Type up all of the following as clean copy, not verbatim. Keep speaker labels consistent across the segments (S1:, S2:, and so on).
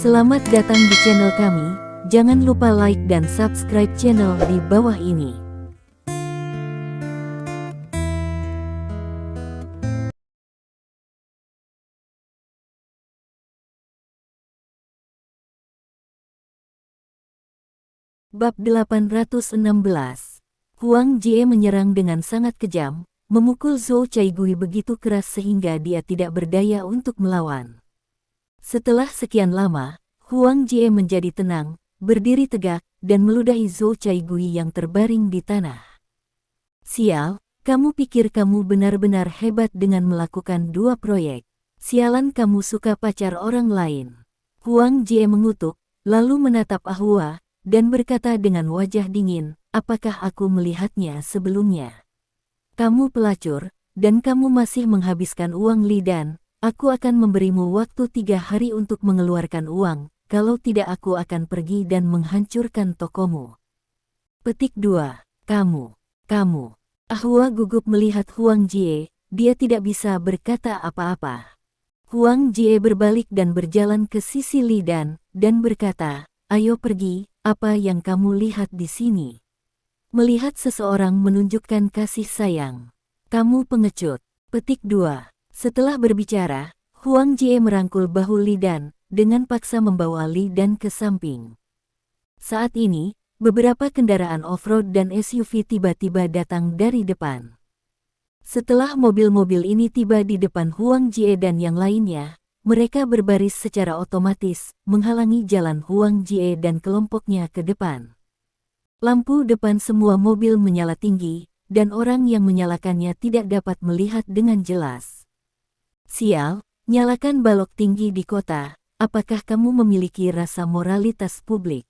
S1: Selamat datang di channel kami, jangan lupa like dan subscribe channel di bawah ini. Bab 816. Huang Jie menyerang dengan sangat kejam, memukul Zhou Caigui begitu keras sehingga dia tidak berdaya untuk melawan. Setelah sekian lama, Huang Jie menjadi tenang, berdiri tegak, dan meludahi Zhou Caigui yang terbaring di tanah. Sial, kamu pikir kamu benar-benar hebat dengan melakukan 2 proyek. Sialan kamu suka pacar orang lain. Huang Jie mengutuk, lalu menatap Ahua, dan berkata dengan wajah dingin, apakah aku melihatnya sebelumnya? Kamu pelacur, dan kamu masih menghabiskan uang Li Dan. Aku akan memberimu waktu 3 hari untuk mengeluarkan uang, kalau tidak aku akan pergi dan menghancurkan tokomu. Petik 2. Kamu. Ahua gugup melihat Huang Jie, dia tidak bisa berkata apa-apa. Huang Jie berbalik dan berjalan ke sisi Li Dan berkata, ayo pergi, apa yang kamu lihat di sini? Melihat seseorang menunjukkan kasih sayang. Kamu pengecut. Petik 2. Setelah berbicara, Huang Jie merangkul bahu Li Dan, dengan paksa membawa Li Dan ke samping. Saat ini, beberapa kendaraan off-road dan SUV tiba-tiba datang dari depan. Setelah mobil-mobil ini tiba di depan Huang Jie dan yang lainnya, mereka berbaris secara otomatis, menghalangi jalan Huang Jie dan kelompoknya ke depan. Lampu depan semua mobil menyala tinggi, dan orang yang menyalakannya tidak dapat melihat dengan jelas. Sial, nyalakan balok tinggi di kota, apakah kamu memiliki rasa moralitas publik?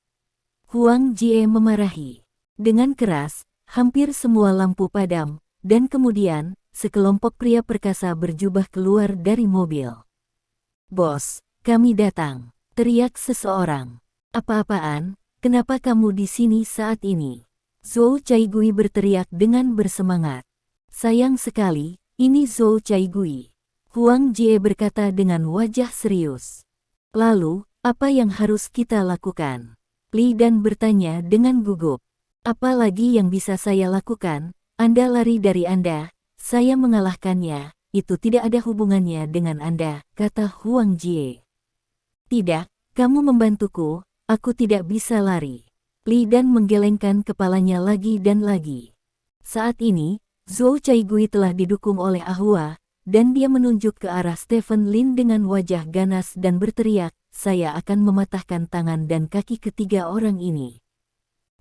S1: Huang Jie memarahi. Dengan keras, hampir semua lampu padam, dan kemudian, sekelompok pria perkasa berjubah keluar dari mobil. Bos, kami datang, teriak seseorang. Apa-apaan, kenapa kamu di sini saat ini? Zhou Caigui berteriak dengan bersemangat. Sayang sekali, ini Zhou Caigui. Huang Jie berkata dengan wajah serius. Lalu, apa yang harus kita lakukan? Li Dan bertanya dengan gugup. Apa lagi yang bisa saya lakukan? Anda lari dari Anda, saya mengalahkannya, itu tidak ada hubungannya dengan Anda, kata Huang Jie. Tidak, kamu membantuku, aku tidak bisa lari. Li Dan menggelengkan kepalanya lagi dan lagi. Saat ini, Zhou Caigui telah didukung oleh Ahua, dan dia menunjuk ke arah Stephen Lin dengan wajah ganas dan berteriak, saya akan mematahkan tangan dan kaki ketiga orang ini.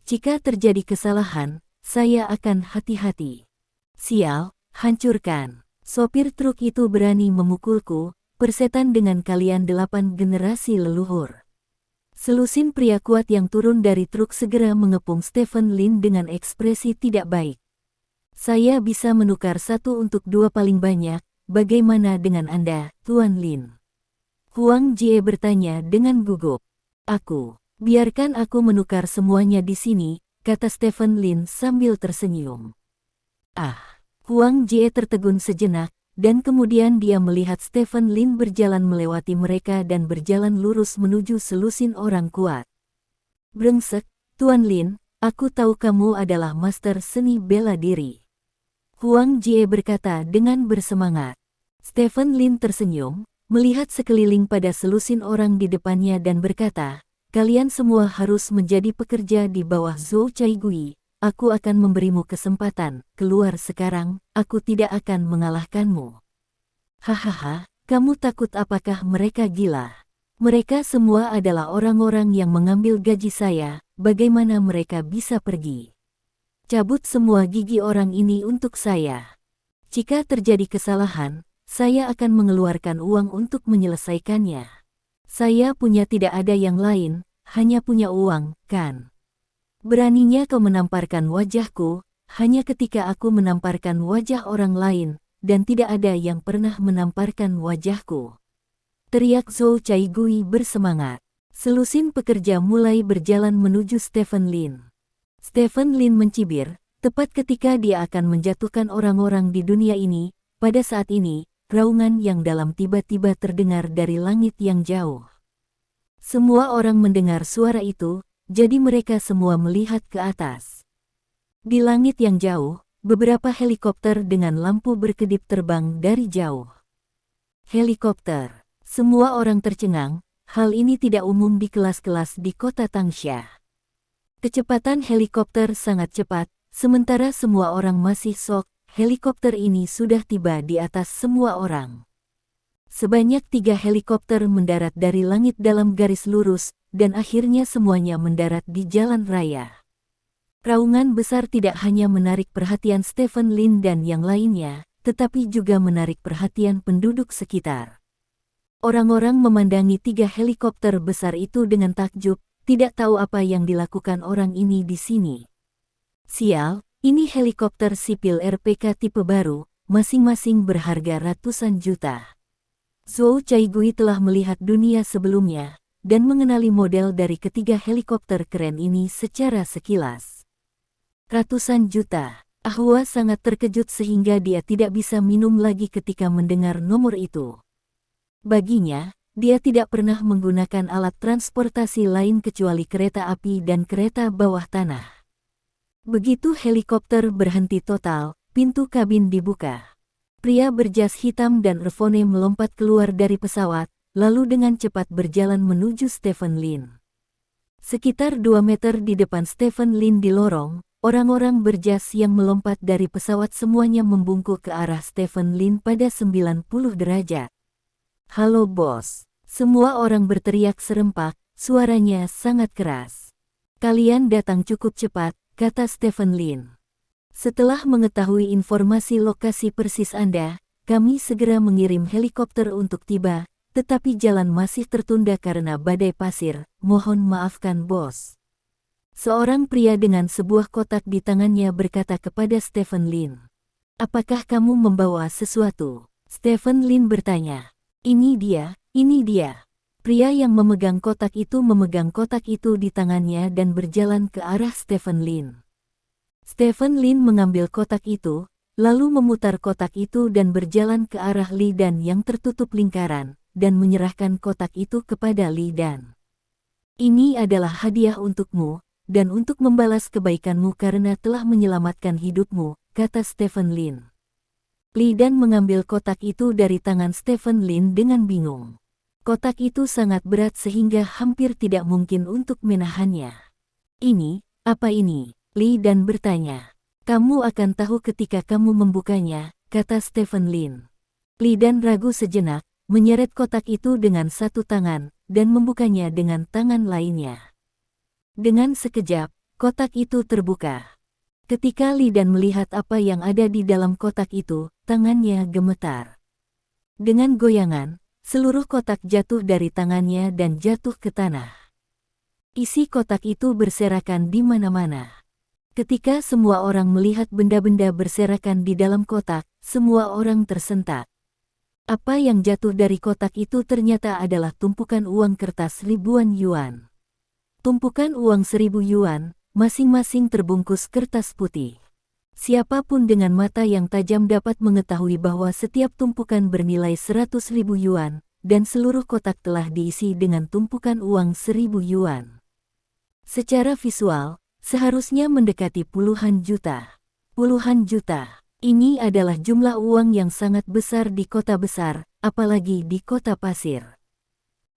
S1: Jika terjadi kesalahan, saya akan hati-hati. Sial, hancurkan. Sopir truk itu berani memukulku, persetan dengan kalian 8 generasi leluhur. Selusin pria kuat yang turun dari truk segera mengepung Stephen Lin dengan ekspresi tidak baik. Saya bisa menukar 1 untuk 2 paling banyak, bagaimana dengan Anda, Tuan Lin? Huang Jie bertanya dengan gugup. Biarkan aku menukar semuanya di sini, kata Stephen Lin sambil tersenyum. Huang Jie tertegun sejenak, dan kemudian dia melihat Stephen Lin berjalan melewati mereka dan berjalan lurus menuju selusin orang kuat. Brengsek, Tuan Lin, aku tahu kamu adalah master seni bela diri. Huang Jie berkata dengan bersemangat. Stephen Lin tersenyum, melihat sekeliling pada selusin orang di depannya dan berkata, kalian semua harus menjadi pekerja di bawah Zhou Caigui. Aku akan memberimu kesempatan, keluar sekarang, aku tidak akan mengalahkanmu. Hahaha, kamu takut apakah mereka gila? Mereka semua adalah orang-orang yang mengambil gaji saya, bagaimana mereka bisa pergi? Cabut semua gigi orang ini untuk saya. Jika terjadi kesalahan, saya akan mengeluarkan uang untuk menyelesaikannya. Saya punya tidak ada yang lain, hanya punya uang, kan? Beraninya kau menamparkan wajahku, hanya ketika aku menamparkan wajah orang lain, dan tidak ada yang pernah menamparkan wajahku. Teriak Zhou Caigui bersemangat. Selusin pekerja mulai berjalan menuju Stephen Lin. Stephen Lin mencibir, tepat ketika dia akan menjatuhkan orang-orang di dunia ini. Pada saat ini, raungan yang dalam tiba-tiba terdengar dari langit yang jauh. Semua orang mendengar suara itu, jadi mereka semua melihat ke atas. Di langit yang jauh, beberapa helikopter dengan lampu berkedip terbang dari jauh. Helikopter. Semua orang tercengang, hal ini tidak umum di kelas-kelas di kota Tangsha. Kecepatan helikopter sangat cepat, sementara semua orang masih shock, helikopter ini sudah tiba di atas semua orang. Sebanyak 3 helikopter mendarat dari langit dalam garis lurus, dan akhirnya semuanya mendarat di jalan raya. Raungan besar tidak hanya menarik perhatian Stephen Lin dan yang lainnya, tetapi juga menarik perhatian penduduk sekitar. Orang-orang memandangi 3 helikopter besar itu dengan takjub, tidak tahu apa yang dilakukan orang ini di sini. Sial, ini helikopter sipil RPK tipe baru, masing-masing berharga ratusan juta. Zhou Caigui telah melihat dunia sebelumnya, dan mengenali model dari ketiga helikopter keren ini secara sekilas. Ratusan juta. Ahwa sangat terkejut sehingga dia tidak bisa minum lagi ketika mendengar nomor itu. Baginya, dia tidak pernah menggunakan alat transportasi lain kecuali kereta api dan kereta bawah tanah. Begitu helikopter berhenti total, pintu kabin dibuka. Pria berjas hitam dan earphone melompat keluar dari pesawat, lalu dengan cepat berjalan menuju Stephen Lin. Sekitar 2 meter di depan Stephen Lin di lorong, orang-orang berjas yang melompat dari pesawat semuanya membungkuk ke arah Stephen Lin pada 90 derajat. "Halo bos." Semua orang berteriak serempak, suaranya sangat keras. "Kalian datang cukup cepat," kata Stephen Lin. "Setelah mengetahui informasi lokasi persis Anda, kami segera mengirim helikopter untuk tiba, tetapi jalan masih tertunda karena badai pasir. Mohon maafkan bos." Seorang pria dengan sebuah kotak di tangannya berkata kepada Stephen Lin. "Apakah kamu membawa sesuatu?" Stephen Lin bertanya. Ini dia." Pria yang memegang kotak itu di tangannya dan berjalan ke arah Stephen Lin. Stephen Lin mengambil kotak itu, lalu memutar kotak itu dan berjalan ke arah Li Dan yang tertutup lingkaran, dan menyerahkan kotak itu kepada Li Dan. "Ini adalah hadiah untukmu, dan untuk membalas kebaikanmu karena telah menyelamatkan hidupmu," kata Stephen Lin. Li Dan mengambil kotak itu dari tangan Stephen Lin dengan bingung. Kotak itu sangat berat sehingga hampir tidak mungkin untuk menahannya. Apa ini?" Li Dan bertanya. "Kamu akan tahu ketika kamu membukanya," kata Stephen Lin. Li Dan ragu sejenak, menyeret kotak itu dengan satu tangan, dan membukanya dengan tangan lainnya. Dengan sekejap, kotak itu terbuka. Ketika Li Dan melihat apa yang ada di dalam kotak itu, tangannya gemetar. Dengan goyangan, seluruh kotak jatuh dari tangannya dan jatuh ke tanah. Isi kotak itu berserakan di mana-mana. Ketika semua orang melihat benda-benda berserakan di dalam kotak, semua orang tersentak. Apa yang jatuh dari kotak itu ternyata adalah tumpukan uang kertas ribuan yuan. Tumpukan uang 1.000 yuan, masing-masing terbungkus kertas putih. Siapapun dengan mata yang tajam dapat mengetahui bahwa setiap tumpukan bernilai 100.000 yuan, dan seluruh kotak telah diisi dengan tumpukan uang 1.000 yuan. Secara visual, seharusnya mendekati puluhan juta. Puluhan juta. Ini adalah jumlah uang yang sangat besar di kota besar, apalagi di kota pasir.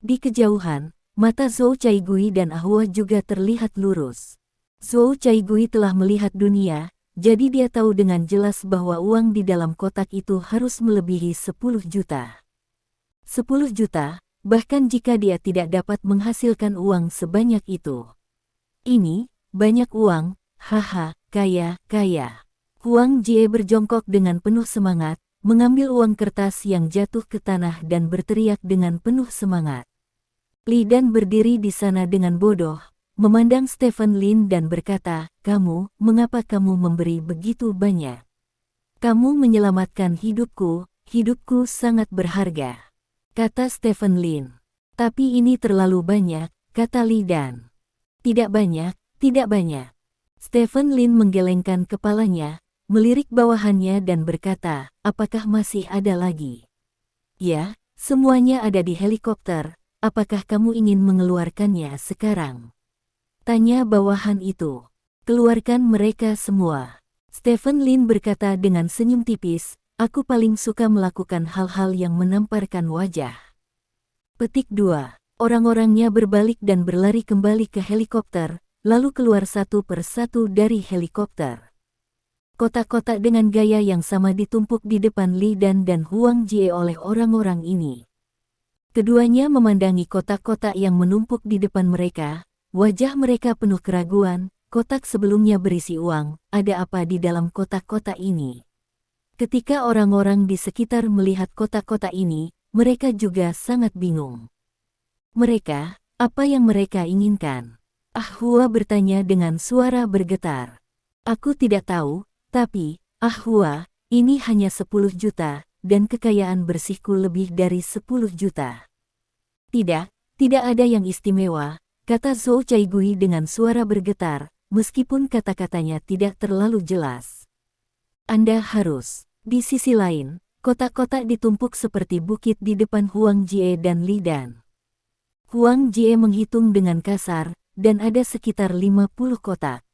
S1: Di kejauhan, mata Zhou Caigui dan Ahwa juga terlihat lurus. Zhou Caigui telah melihat dunia, jadi dia tahu dengan jelas bahwa uang di dalam kotak itu harus melebihi 10 juta. 10 juta, bahkan jika dia tidak dapat menghasilkan uang sebanyak itu. Ini banyak uang, haha, kaya. Huang Jie berjongkok dengan penuh semangat, mengambil uang kertas yang jatuh ke tanah dan berteriak dengan penuh semangat. Li Dan berdiri di sana dengan bodoh, memandang Stephen Lin dan berkata, mengapa kamu memberi begitu banyak? Kamu menyelamatkan hidupku sangat berharga," kata Stephen Lin. "Tapi ini terlalu banyak," kata Li Dan. Tidak banyak. Stephen Lin menggelengkan kepalanya, melirik bawahannya dan berkata, "Apakah masih ada lagi?" "Ya, semuanya ada di helikopter. apakah kamu ingin mengeluarkannya sekarang? Tanya bawahan itu. Keluarkan mereka semua. Stephen Lin berkata dengan senyum tipis, aku paling suka melakukan hal-hal yang menamparkan wajah. Petik 2. Orang-orangnya berbalik dan berlari kembali ke helikopter, lalu keluar satu persatu dari helikopter. Kotak-kotak dengan gaya yang sama ditumpuk di depan Li Dan dan Huang Jie oleh orang-orang ini. Keduanya memandangi kotak-kotak yang menumpuk di depan mereka, wajah mereka penuh keraguan. Kotak sebelumnya berisi uang, ada apa di dalam kotak-kotak ini? Ketika orang-orang di sekitar melihat kotak-kotak ini, mereka juga sangat bingung. Mereka, apa yang mereka inginkan? Ahwa bertanya dengan suara bergetar. Aku tidak tahu, tapi, Ahwa, ini hanya 10 juta, dan kekayaan bersihku lebih dari 10 juta. Tidak, tidak ada yang istimewa, kata Zhou Caigui dengan suara bergetar. Meskipun kata-katanya tidak terlalu jelas. Anda harus. Di sisi lain, kotak-kotak ditumpuk seperti bukit di depan Huang Jie dan Li Dan. Huang Jie menghitung dengan kasar, dan ada sekitar 50 kotak.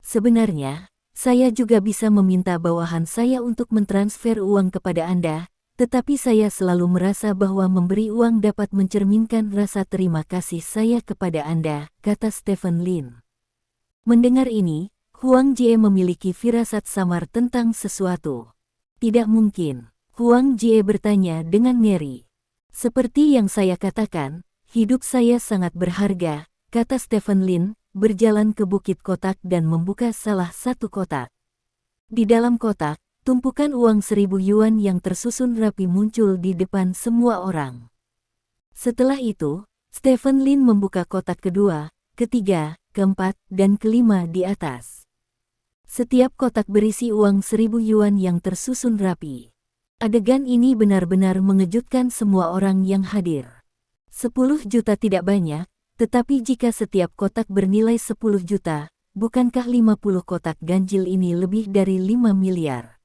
S1: Sebenarnya, saya juga bisa meminta bawahan saya untuk mentransfer uang kepada Anda, tetapi saya selalu merasa bahwa memberi uang dapat mencerminkan rasa terima kasih saya kepada Anda, kata Stephen Lin. Mendengar ini, Huang Jie memiliki firasat samar tentang sesuatu. Tidak mungkin, Huang Jie bertanya dengan ngeri. Seperti yang saya katakan, hidup saya sangat berharga, kata Stephen Lin, berjalan ke bukit kotak dan membuka salah satu kotak. Di dalam kotak, tumpukan uang 1000 yuan yang tersusun rapi muncul di depan semua orang. Setelah itu, Stephen Lin membuka kotak kedua, ketiga, keempat, dan kelima di atas. Setiap kotak berisi uang 1000 yuan yang tersusun rapi. Adegan ini benar-benar mengejutkan semua orang yang hadir. 10 juta tidak banyak, tetapi jika setiap kotak bernilai 10 juta, bukankah 50 kotak ganjil ini lebih dari 5 miliar?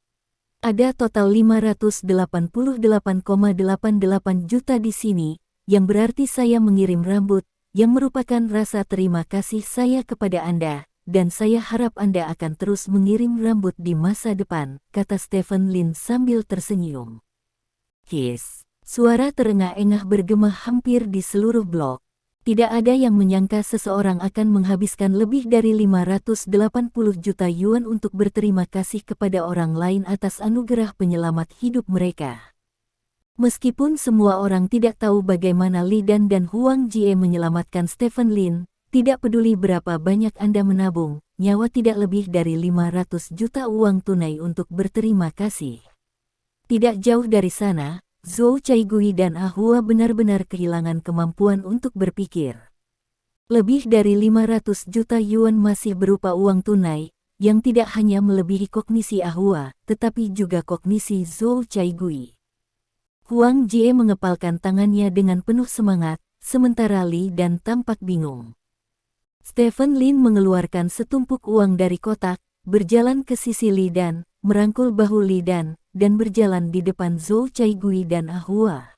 S1: Ada total 588,88 juta di sini, yang berarti saya mengirim rambut, yang merupakan rasa terima kasih saya kepada Anda, dan saya harap Anda akan terus mengirim rambut di masa depan, kata Stephen Lin sambil tersenyum. His, suara terengah-engah bergema hampir di seluruh blok. Tidak ada yang menyangka seseorang akan menghabiskan lebih dari 580 juta yuan untuk berterima kasih kepada orang lain atas anugerah penyelamat hidup mereka. Meskipun semua orang tidak tahu bagaimana Li Dan dan Huang Jie menyelamatkan Stephen Lin, tidak peduli berapa banyak Anda menabung, nyawa tidak lebih dari 500 juta uang tunai untuk berterima kasih. Tidak jauh dari sana, Zhou Caigui dan Ahua benar-benar kehilangan kemampuan untuk berpikir. Lebih dari 500 juta yuan masih berupa uang tunai, yang tidak hanya melebihi kognisi Ahua, tetapi juga kognisi Zhou Caigui. Huang Jie mengepalkan tangannya dengan penuh semangat, sementara Li Dan tampak bingung. Stephen Lin mengeluarkan setumpuk uang dari kotak, berjalan ke sisi Li Dan, merangkul bahu Li Dan, dan berjalan di depan Zhou Caigui dan Ahua.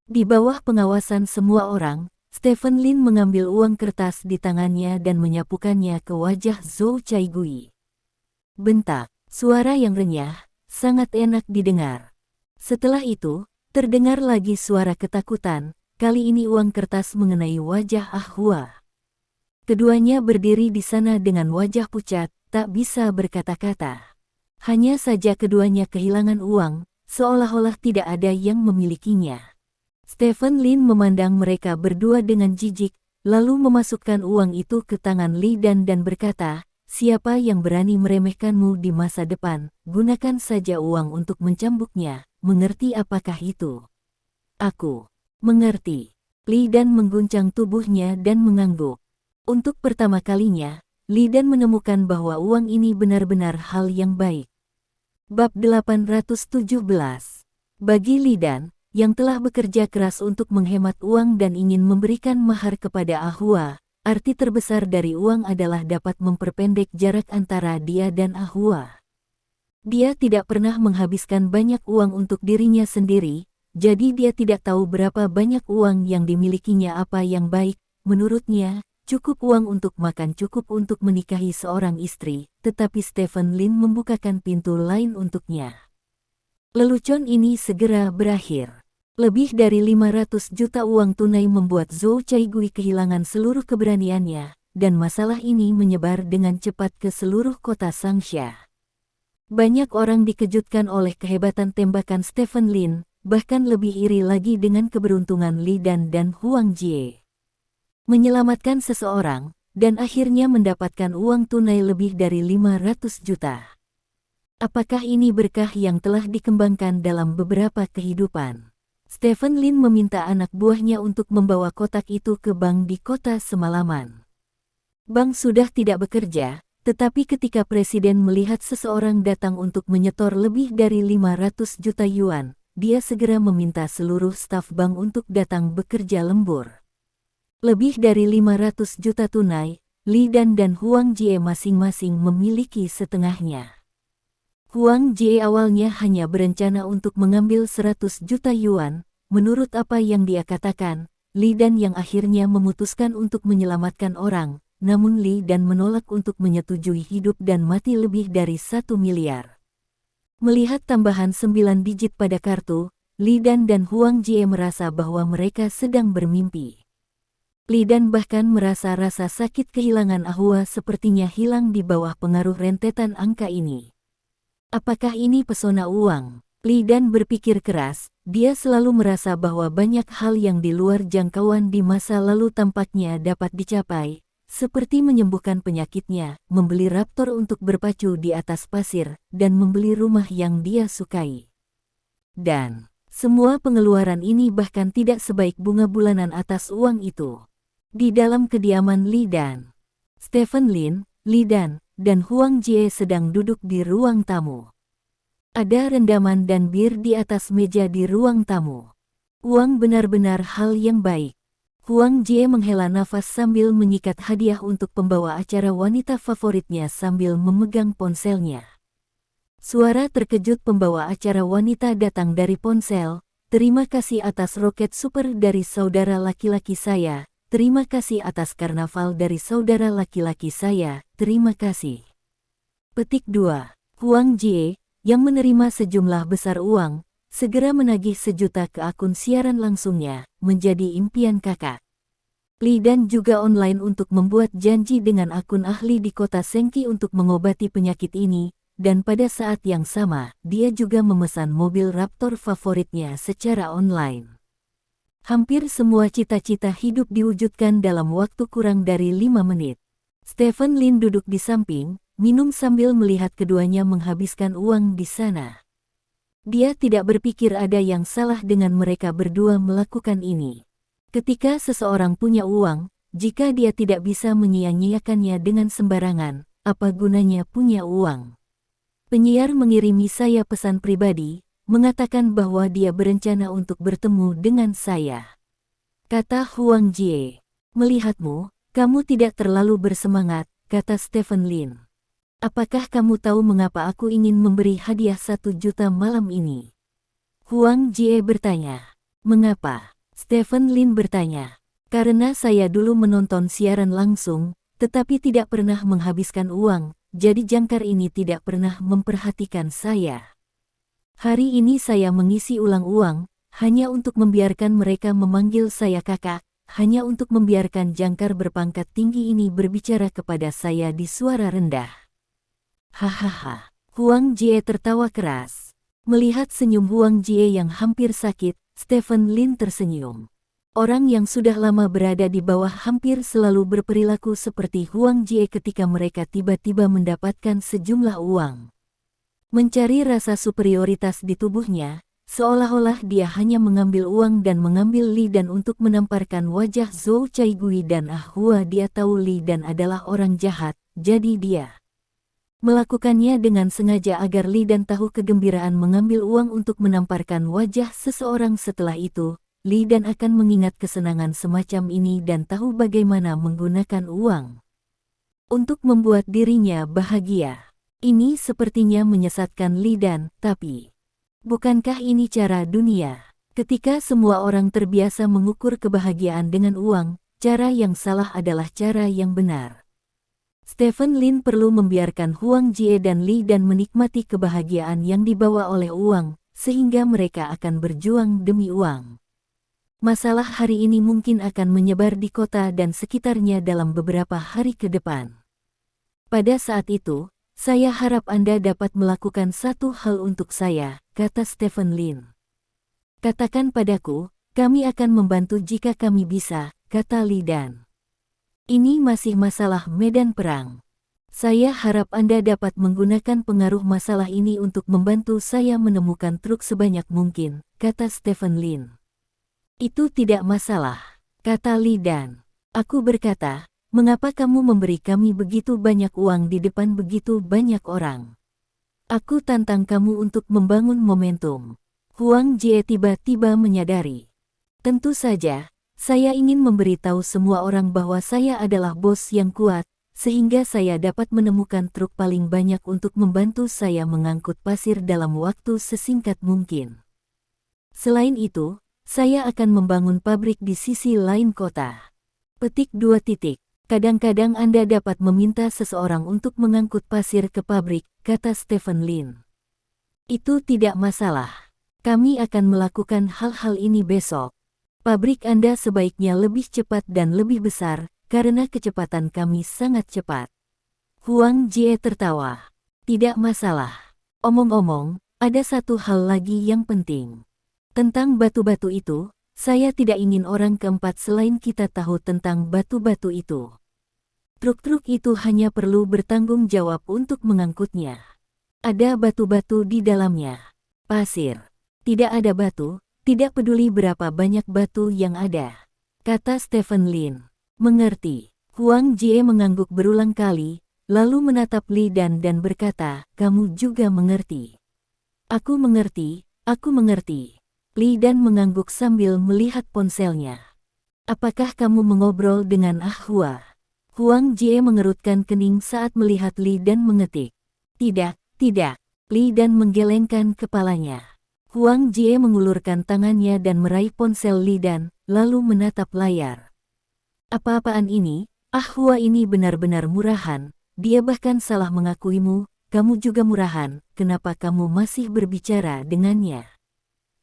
S1: Di bawah pengawasan semua orang, Stephen Lin mengambil uang kertas di tangannya dan menyapukannya ke wajah Zhou Caigui. Bentak, suara yang renyah, sangat enak didengar. Setelah itu, terdengar lagi suara ketakutan, kali ini uang kertas mengenai wajah Ahua. Keduanya berdiri di sana dengan wajah pucat, tak bisa berkata-kata. Hanya saja keduanya kehilangan uang, seolah-olah tidak ada yang memilikinya. Stephen Lin memandang mereka berdua dengan jijik, lalu memasukkan uang itu ke tangan Li Dan berkata, siapa yang berani meremehkanmu di masa depan, gunakan saja uang untuk mencambuknya. Mengerti apakah itu? Aku mengerti. Li Dan mengguncang tubuhnya dan mengangguk. Untuk pertama kalinya, Li Dan menemukan bahwa uang ini benar-benar hal yang baik. Bab 817. Bagi Li Dan, yang telah bekerja keras untuk menghemat uang dan ingin memberikan mahar kepada Ahua, arti terbesar dari uang adalah dapat memperpendek jarak antara dia dan Ahua. Dia tidak pernah menghabiskan banyak uang untuk dirinya sendiri, jadi dia tidak tahu berapa banyak uang yang dimilikinya. Apa yang baik, menurutnya, cukup uang untuk makan, cukup untuk menikahi seorang istri, tetapi Stephen Lin membukakan pintu lain untuknya. Lelucon ini segera berakhir. Lebih dari 500 juta uang tunai membuat Zhou Caigui kehilangan seluruh keberaniannya, dan masalah ini menyebar dengan cepat ke seluruh kota Sangsha. Banyak orang dikejutkan oleh kehebatan tembakan Stephen Lin, bahkan lebih iri lagi dengan keberuntungan Li Dan dan Huang Jie. Menyelamatkan seseorang, dan akhirnya mendapatkan uang tunai lebih dari 500 juta. Apakah ini berkah yang telah dikembangkan dalam beberapa kehidupan? Stephen Lin meminta anak buahnya untuk membawa kotak itu ke bank di kota semalaman. Bank sudah tidak bekerja, tetapi ketika presiden melihat seseorang datang untuk menyetor lebih dari 500 juta yuan, dia segera meminta seluruh staf bank untuk datang bekerja lembur. Lebih dari 500 juta tunai, Li Dan dan Huang Jie masing-masing memiliki setengahnya. Huang Jie awalnya hanya berencana untuk mengambil 100 juta yuan, menurut apa yang dia katakan, Li Dan yang akhirnya memutuskan untuk menyelamatkan orang, namun Li Dan menolak untuk menyetujui hidup dan mati lebih dari 1 miliar. Melihat tambahan 9 digit pada kartu, Li Dan dan Huang Jie merasa bahwa mereka sedang bermimpi. Li Dan bahkan merasa rasa sakit kehilangan Ahua sepertinya hilang di bawah pengaruh rentetan angka ini. Apakah ini pesona uang? Li Dan berpikir keras, dia selalu merasa bahwa banyak hal yang di luar jangkauan di masa lalu tampaknya dapat dicapai, seperti menyembuhkan penyakitnya, membeli raptor untuk berpacu di atas pasir, dan membeli rumah yang dia sukai. Dan, semua pengeluaran ini bahkan tidak sebaik bunga bulanan atas uang itu. Di dalam kediaman Li Dan, Stephen Lin, Li Dan, dan Huang Jie sedang duduk di ruang tamu. Ada rendaman dan bir di atas meja di ruang tamu. Uang benar-benar hal yang baik. Huang Jie menghela nafas sambil menyikat hadiah untuk pembawa acara wanita favoritnya sambil memegang ponselnya. Suara terkejut pembawa acara wanita datang dari ponsel. Terima kasih atas roket super dari saudara laki-laki saya. Terima kasih atas karnaval dari saudara laki-laki saya. Terima kasih. Petik 2. Huang Jie, yang menerima sejumlah besar uang, segera menagih 1 juta ke akun siaran langsungnya, menjadi impian kakak. Li Dan juga online untuk membuat janji dengan akun ahli di kota Sengki untuk mengobati penyakit ini, dan pada saat yang sama, dia juga memesan mobil Raptor favoritnya secara online. Hampir semua cita-cita hidup diwujudkan dalam waktu kurang dari 5 menit. Stephen Lin duduk di samping, minum sambil melihat keduanya menghabiskan uang di sana. Dia tidak berpikir ada yang salah dengan mereka berdua melakukan ini. Ketika seseorang punya uang, jika dia tidak bisa menyia-nyiakannya dengan sembarangan, apa gunanya punya uang? Penyiar mengirimi saya pesan pribadi, mengatakan bahwa dia berencana untuk bertemu dengan saya. Kata Huang Jie. Melihatmu, kamu tidak terlalu bersemangat, kata Stephen Lin. Apakah kamu tahu mengapa aku ingin memberi hadiah 1 juta malam ini? Huang Jie bertanya. Mengapa? Stephen Lin bertanya. Karena saya dulu menonton siaran langsung, tetapi tidak pernah menghabiskan uang, jadi jangkar ini tidak pernah memperhatikan saya. Hari ini saya mengisi ulang uang, hanya untuk membiarkan mereka memanggil saya kakak, hanya untuk membiarkan jangkar berpangkat tinggi ini berbicara kepada saya di suara rendah. Hahaha. Huang Jie tertawa keras. Melihat senyum Huang Jie yang hampir sakit, Stephen Lin tersenyum. Orang yang sudah lama berada di bawah hampir selalu berperilaku seperti Huang Jie ketika mereka tiba-tiba mendapatkan sejumlah uang. Mencari rasa superioritas di tubuhnya, seolah-olah dia hanya mengambil uang dan mengambil Li Dan untuk menamparkan wajah Zhou Caigui dan Ahua. Dia tahu Li Dan adalah orang jahat, jadi dia melakukannya dengan sengaja agar Li Dan tahu kegembiraan mengambil uang untuk menamparkan wajah seseorang. Setelah itu, Li Dan akan mengingat kesenangan semacam ini dan tahu bagaimana menggunakan uang untuk membuat dirinya bahagia. Ini sepertinya menyesatkan Li Dan, tapi bukankah ini cara dunia? Ketika semua orang terbiasa mengukur kebahagiaan dengan uang, cara yang salah adalah cara yang benar. Stephen Lin perlu membiarkan Huang Jie dan Li Dan menikmati kebahagiaan yang dibawa oleh uang, sehingga mereka akan berjuang demi uang. Masalah hari ini mungkin akan menyebar di kota dan sekitarnya dalam beberapa hari ke depan. Pada saat itu, saya harap Anda dapat melakukan satu hal untuk saya, kata Stephen Lin. Katakan padaku, kami akan membantu jika kami bisa, kata Li Dan. Ini masih masalah medan perang. Saya harap Anda dapat menggunakan pengaruh masalah ini untuk membantu saya menemukan truk sebanyak mungkin, kata Stephen Lin. Itu tidak masalah, kata Li Dan. Aku berkata, mengapa kamu memberi kami begitu banyak uang di depan begitu banyak orang? Aku tantang kamu untuk membangun momentum. Huang Jie tiba-tiba menyadari. Tentu saja, saya ingin memberitahu semua orang bahwa saya adalah bos yang kuat, sehingga saya dapat menemukan truk paling banyak untuk membantu saya mengangkut pasir dalam waktu sesingkat mungkin. Selain itu, saya akan membangun pabrik di sisi lain kota. Petik 2. Kadang-kadang Anda dapat meminta seseorang untuk mengangkut pasir ke pabrik, kata Stephen Lin. Itu tidak masalah. Kami akan melakukan hal-hal ini besok. Pabrik Anda sebaiknya lebih cepat dan lebih besar, karena kecepatan kami sangat cepat. Huang Jie tertawa. Tidak masalah. Omong-omong, ada satu hal lagi yang penting. Tentang batu-batu itu, saya tidak ingin orang keempat selain kita tahu tentang batu-batu itu. Truk-truk itu hanya perlu bertanggung jawab untuk mengangkutnya. Ada batu-batu di dalamnya. Pasir. Tidak ada batu, tidak peduli berapa banyak batu yang ada, kata Stephen Lin. Mengerti. Huang Jie mengangguk berulang kali, lalu menatap Li Dan berkata, kamu juga mengerti. Aku mengerti, aku mengerti. Li Dan mengangguk sambil melihat ponselnya. Apakah kamu mengobrol dengan Ahua? Huang Jie mengerutkan kening saat melihat Li Dan mengetik. Tidak, tidak. Li Dan menggelengkan kepalanya. Huang Jie mengulurkan tangannya dan meraih ponsel Li Dan, lalu menatap layar. Apa-apaan ini? Ahua ini benar-benar murahan, dia bahkan salah mengakuimu, kamu juga murahan, kenapa kamu masih berbicara dengannya?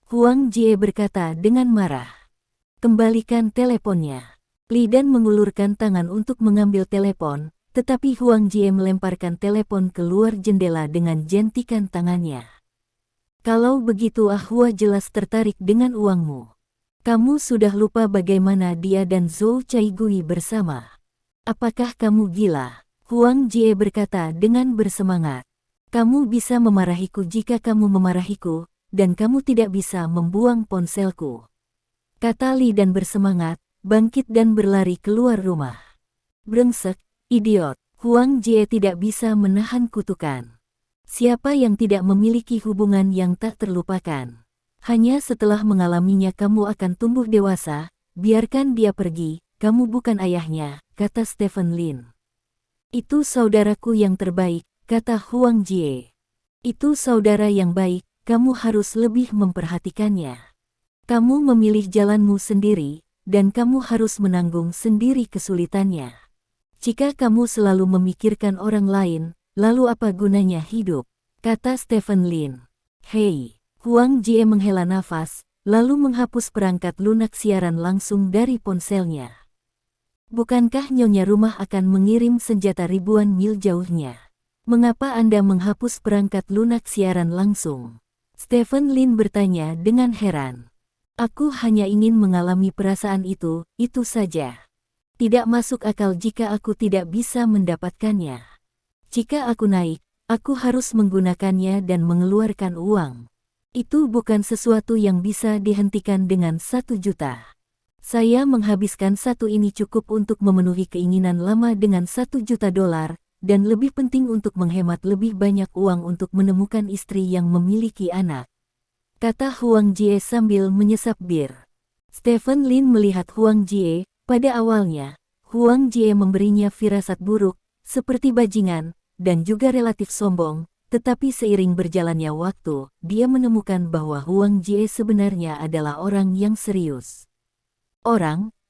S1: Huang Jie berkata dengan marah. Kembalikan teleponnya. Li Dan mengulurkan tangan untuk mengambil telepon, tetapi Huang Jie melemparkan telepon keluar jendela dengan jentikan tangannya. Kalau begitu Ahua jelas tertarik dengan uangmu. Kamu sudah lupa bagaimana dia dan Zhou Caigui bersama. Apakah kamu gila? Huang Jie berkata dengan bersemangat. Kamu bisa memarahiku jika kamu memarahiku, dan kamu tidak bisa membuang ponselku. Kata Li Dan bersemangat, bangkit dan berlari keluar rumah. Brengsek, idiot. Huang Jie tidak bisa menahan kutukan. Siapa yang tidak memiliki hubungan yang tak terlupakan? Hanya setelah mengalaminya kamu akan tumbuh dewasa, biarkan dia pergi, kamu bukan ayahnya, kata Stephen Lin. Itu saudaraku yang terbaik, kata Huang Jie. Itu saudara yang baik, kamu harus lebih memperhatikannya. Kamu memilih jalanmu sendiri, dan kamu harus menanggung sendiri kesulitannya. Jika kamu selalu memikirkan orang lain, lalu apa gunanya hidup? Kata Stephen Lin. Hei, Huang Jie menghela nafas, lalu menghapus perangkat lunak siaran langsung dari ponselnya. Bukankah nyonya rumah akan mengirim senjata ribuan mil jauhnya? Mengapa Anda menghapus perangkat lunak siaran langsung? Stephen Lin bertanya dengan heran. Aku hanya ingin mengalami perasaan itu saja. Tidak masuk akal jika aku tidak bisa mendapatkannya. Jika aku naik, aku harus menggunakannya dan mengeluarkan uang. Itu bukan sesuatu yang bisa dihentikan dengan 1 juta. Saya menghabiskan satu ini cukup untuk memenuhi keinginan lama dengan 1 juta dolar, dan lebih penting untuk menghemat lebih banyak uang untuk menemukan istri yang memiliki anak. Kata Huang Jie sambil menyesap bir. Stephen Lin melihat Huang Jie, pada awalnya, Huang Jie memberinya firasat buruk, seperti bajingan, dan juga relatif sombong, tetapi seiring berjalannya waktu, dia menemukan bahwa Huang Jie sebenarnya adalah orang yang serius.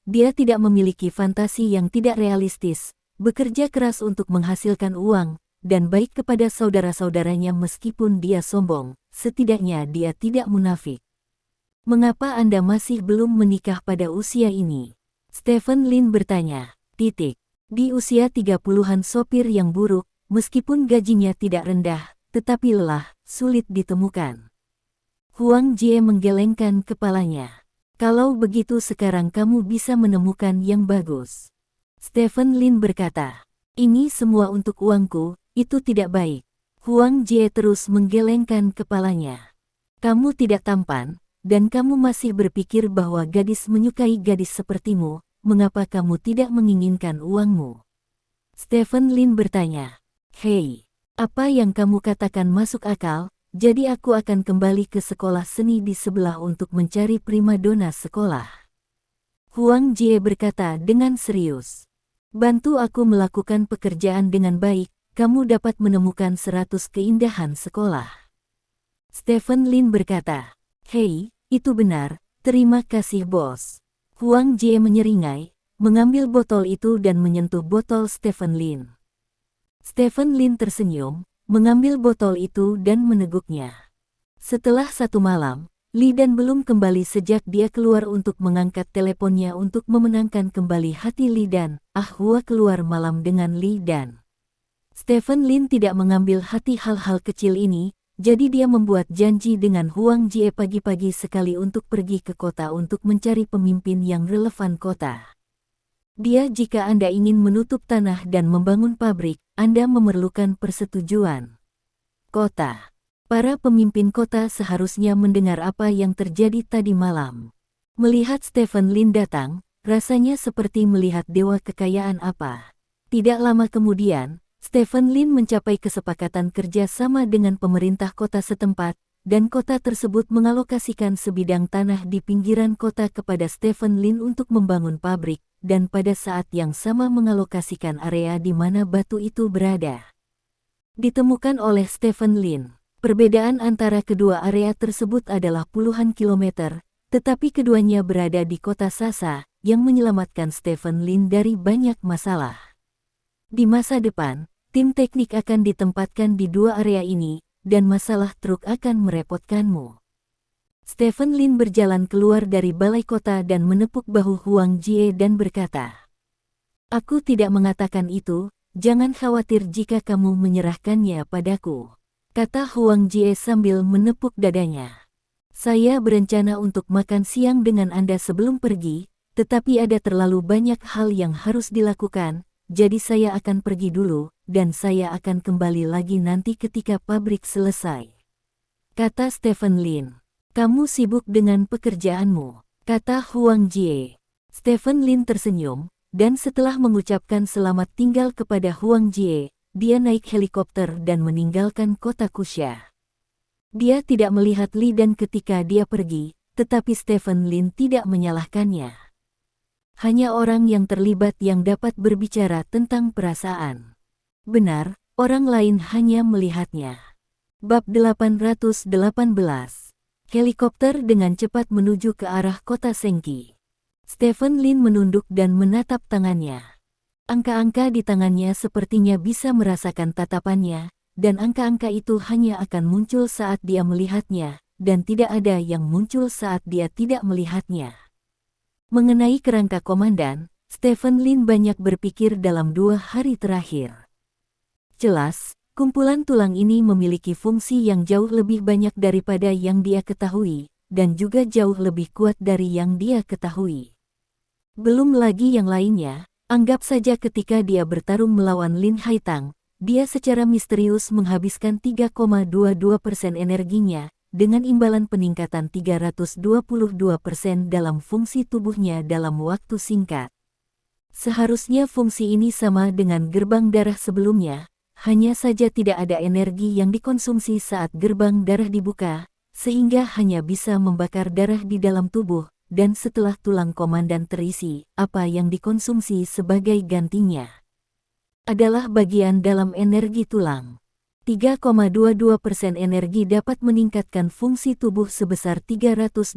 S1: Dia tidak memiliki fantasi yang tidak realistis, bekerja keras untuk menghasilkan uang, dan baik kepada saudara-saudaranya meskipun dia sombong, setidaknya dia tidak munafik. Mengapa Anda masih belum menikah pada usia ini? Stephen Lin bertanya. Di usia 30-an sopir yang buruk, meskipun gajinya tidak rendah, tetapi lelah, sulit ditemukan. Huang Jie menggelengkan kepalanya. Kalau begitu sekarang kamu bisa menemukan yang bagus. Stephen Lin berkata. Ini semua untuk uangku, itu tidak baik. Huang Jie terus menggelengkan kepalanya. Kamu tidak tampan, dan kamu masih berpikir bahwa gadis menyukai gadis sepertimu. Mengapa kamu tidak menginginkan uangmu? Stephen Lin bertanya. Hei, apa yang kamu katakan masuk akal, jadi aku akan kembali ke sekolah seni di sebelah untuk mencari primadona sekolah. Huang Jie berkata dengan serius. Bantu aku melakukan pekerjaan dengan baik, kamu dapat menemukan 100 keindahan sekolah. Stephen Lin berkata. Hei, itu benar, terima kasih bos. Huang Jie menyeringai, mengambil botol itu dan menyentuh botol Stephen Lin. Stephen Lin tersenyum, mengambil botol itu dan meneguknya. Setelah 1 malam, Li Dan belum kembali sejak dia keluar untuk mengangkat teleponnya untuk memenangkan kembali hati Li Dan. Hua keluar malam dengan Li Dan. Stephen Lin tidak mengambil hati hal-hal kecil ini, jadi dia membuat janji dengan Huang Jie pagi-pagi sekali untuk pergi ke kota untuk mencari pemimpin yang relevan kota. Jika Anda ingin menutup tanah dan membangun pabrik, Anda memerlukan persetujuan kota. Para pemimpin kota seharusnya mendengar apa yang terjadi tadi malam. Melihat Stephen Lin datang, rasanya seperti melihat dewa kekayaan apa. Tidak lama kemudian, Stephen Lin mencapai kesepakatan kerja sama dengan pemerintah kota setempat, dan kota tersebut mengalokasikan sebidang tanah di pinggiran kota kepada Stephen Lin untuk membangun pabrik, dan pada saat yang sama mengalokasikan area di mana batu itu berada. Ditemukan oleh Stephen Lin. Perbedaan antara kedua area tersebut adalah puluhan kilometer, tetapi keduanya berada di kota Sasa, yang menyelamatkan Stephen Lin dari banyak masalah. Di masa depan, tim teknik akan ditempatkan di 2 area ini, dan masalah truk akan merepotkanmu. Stephen Lin berjalan keluar dari balai kota dan menepuk bahu Huang Jie dan berkata, Aku tidak mengatakan itu, jangan khawatir jika kamu menyerahkannya padaku, kata Huang Jie sambil menepuk dadanya. Saya berencana untuk makan siang dengan Anda sebelum pergi, tetapi ada terlalu banyak hal yang harus dilakukan, jadi saya akan pergi dulu, dan saya akan kembali lagi nanti ketika pabrik selesai, kata Stephen Lin. Kamu sibuk dengan pekerjaanmu, kata Huang Jie. Stephen Lin tersenyum, dan setelah mengucapkan selamat tinggal kepada Huang Jie, dia naik helikopter dan meninggalkan kota Kusha. Dia tidak melihat Li Dan ketika dia pergi, tetapi Stephen Lin tidak menyalahkannya. Hanya orang yang terlibat yang dapat berbicara tentang perasaan. Benar, orang lain hanya melihatnya. Bab 818. Helikopter dengan cepat menuju ke arah kota Sengki. Stephen Lin menunduk dan menatap tangannya. Angka-angka di tangannya sepertinya bisa merasakan tatapannya, dan angka-angka itu hanya akan muncul saat dia melihatnya, dan tidak ada yang muncul saat dia tidak melihatnya. Mengenai kerangka komandan, Stephen Lin banyak berpikir dalam 2 hari terakhir. Jelas, kumpulan tulang ini memiliki fungsi yang jauh lebih banyak daripada yang dia ketahui, dan juga jauh lebih kuat dari yang dia ketahui. Belum lagi yang lainnya, anggap saja ketika dia bertarung melawan Lin Haitang, dia secara misterius menghabiskan 3,22% energinya, dengan imbalan peningkatan 322% dalam fungsi tubuhnya dalam waktu singkat. Seharusnya fungsi ini sama dengan gerbang darah sebelumnya, hanya saja tidak ada energi yang dikonsumsi saat gerbang darah dibuka, sehingga hanya bisa membakar darah di dalam tubuh, dan setelah tulang komandan terisi, apa yang dikonsumsi sebagai gantinya adalah bagian dalam energi tulang. 3,22% energi dapat meningkatkan fungsi tubuh sebesar 322%,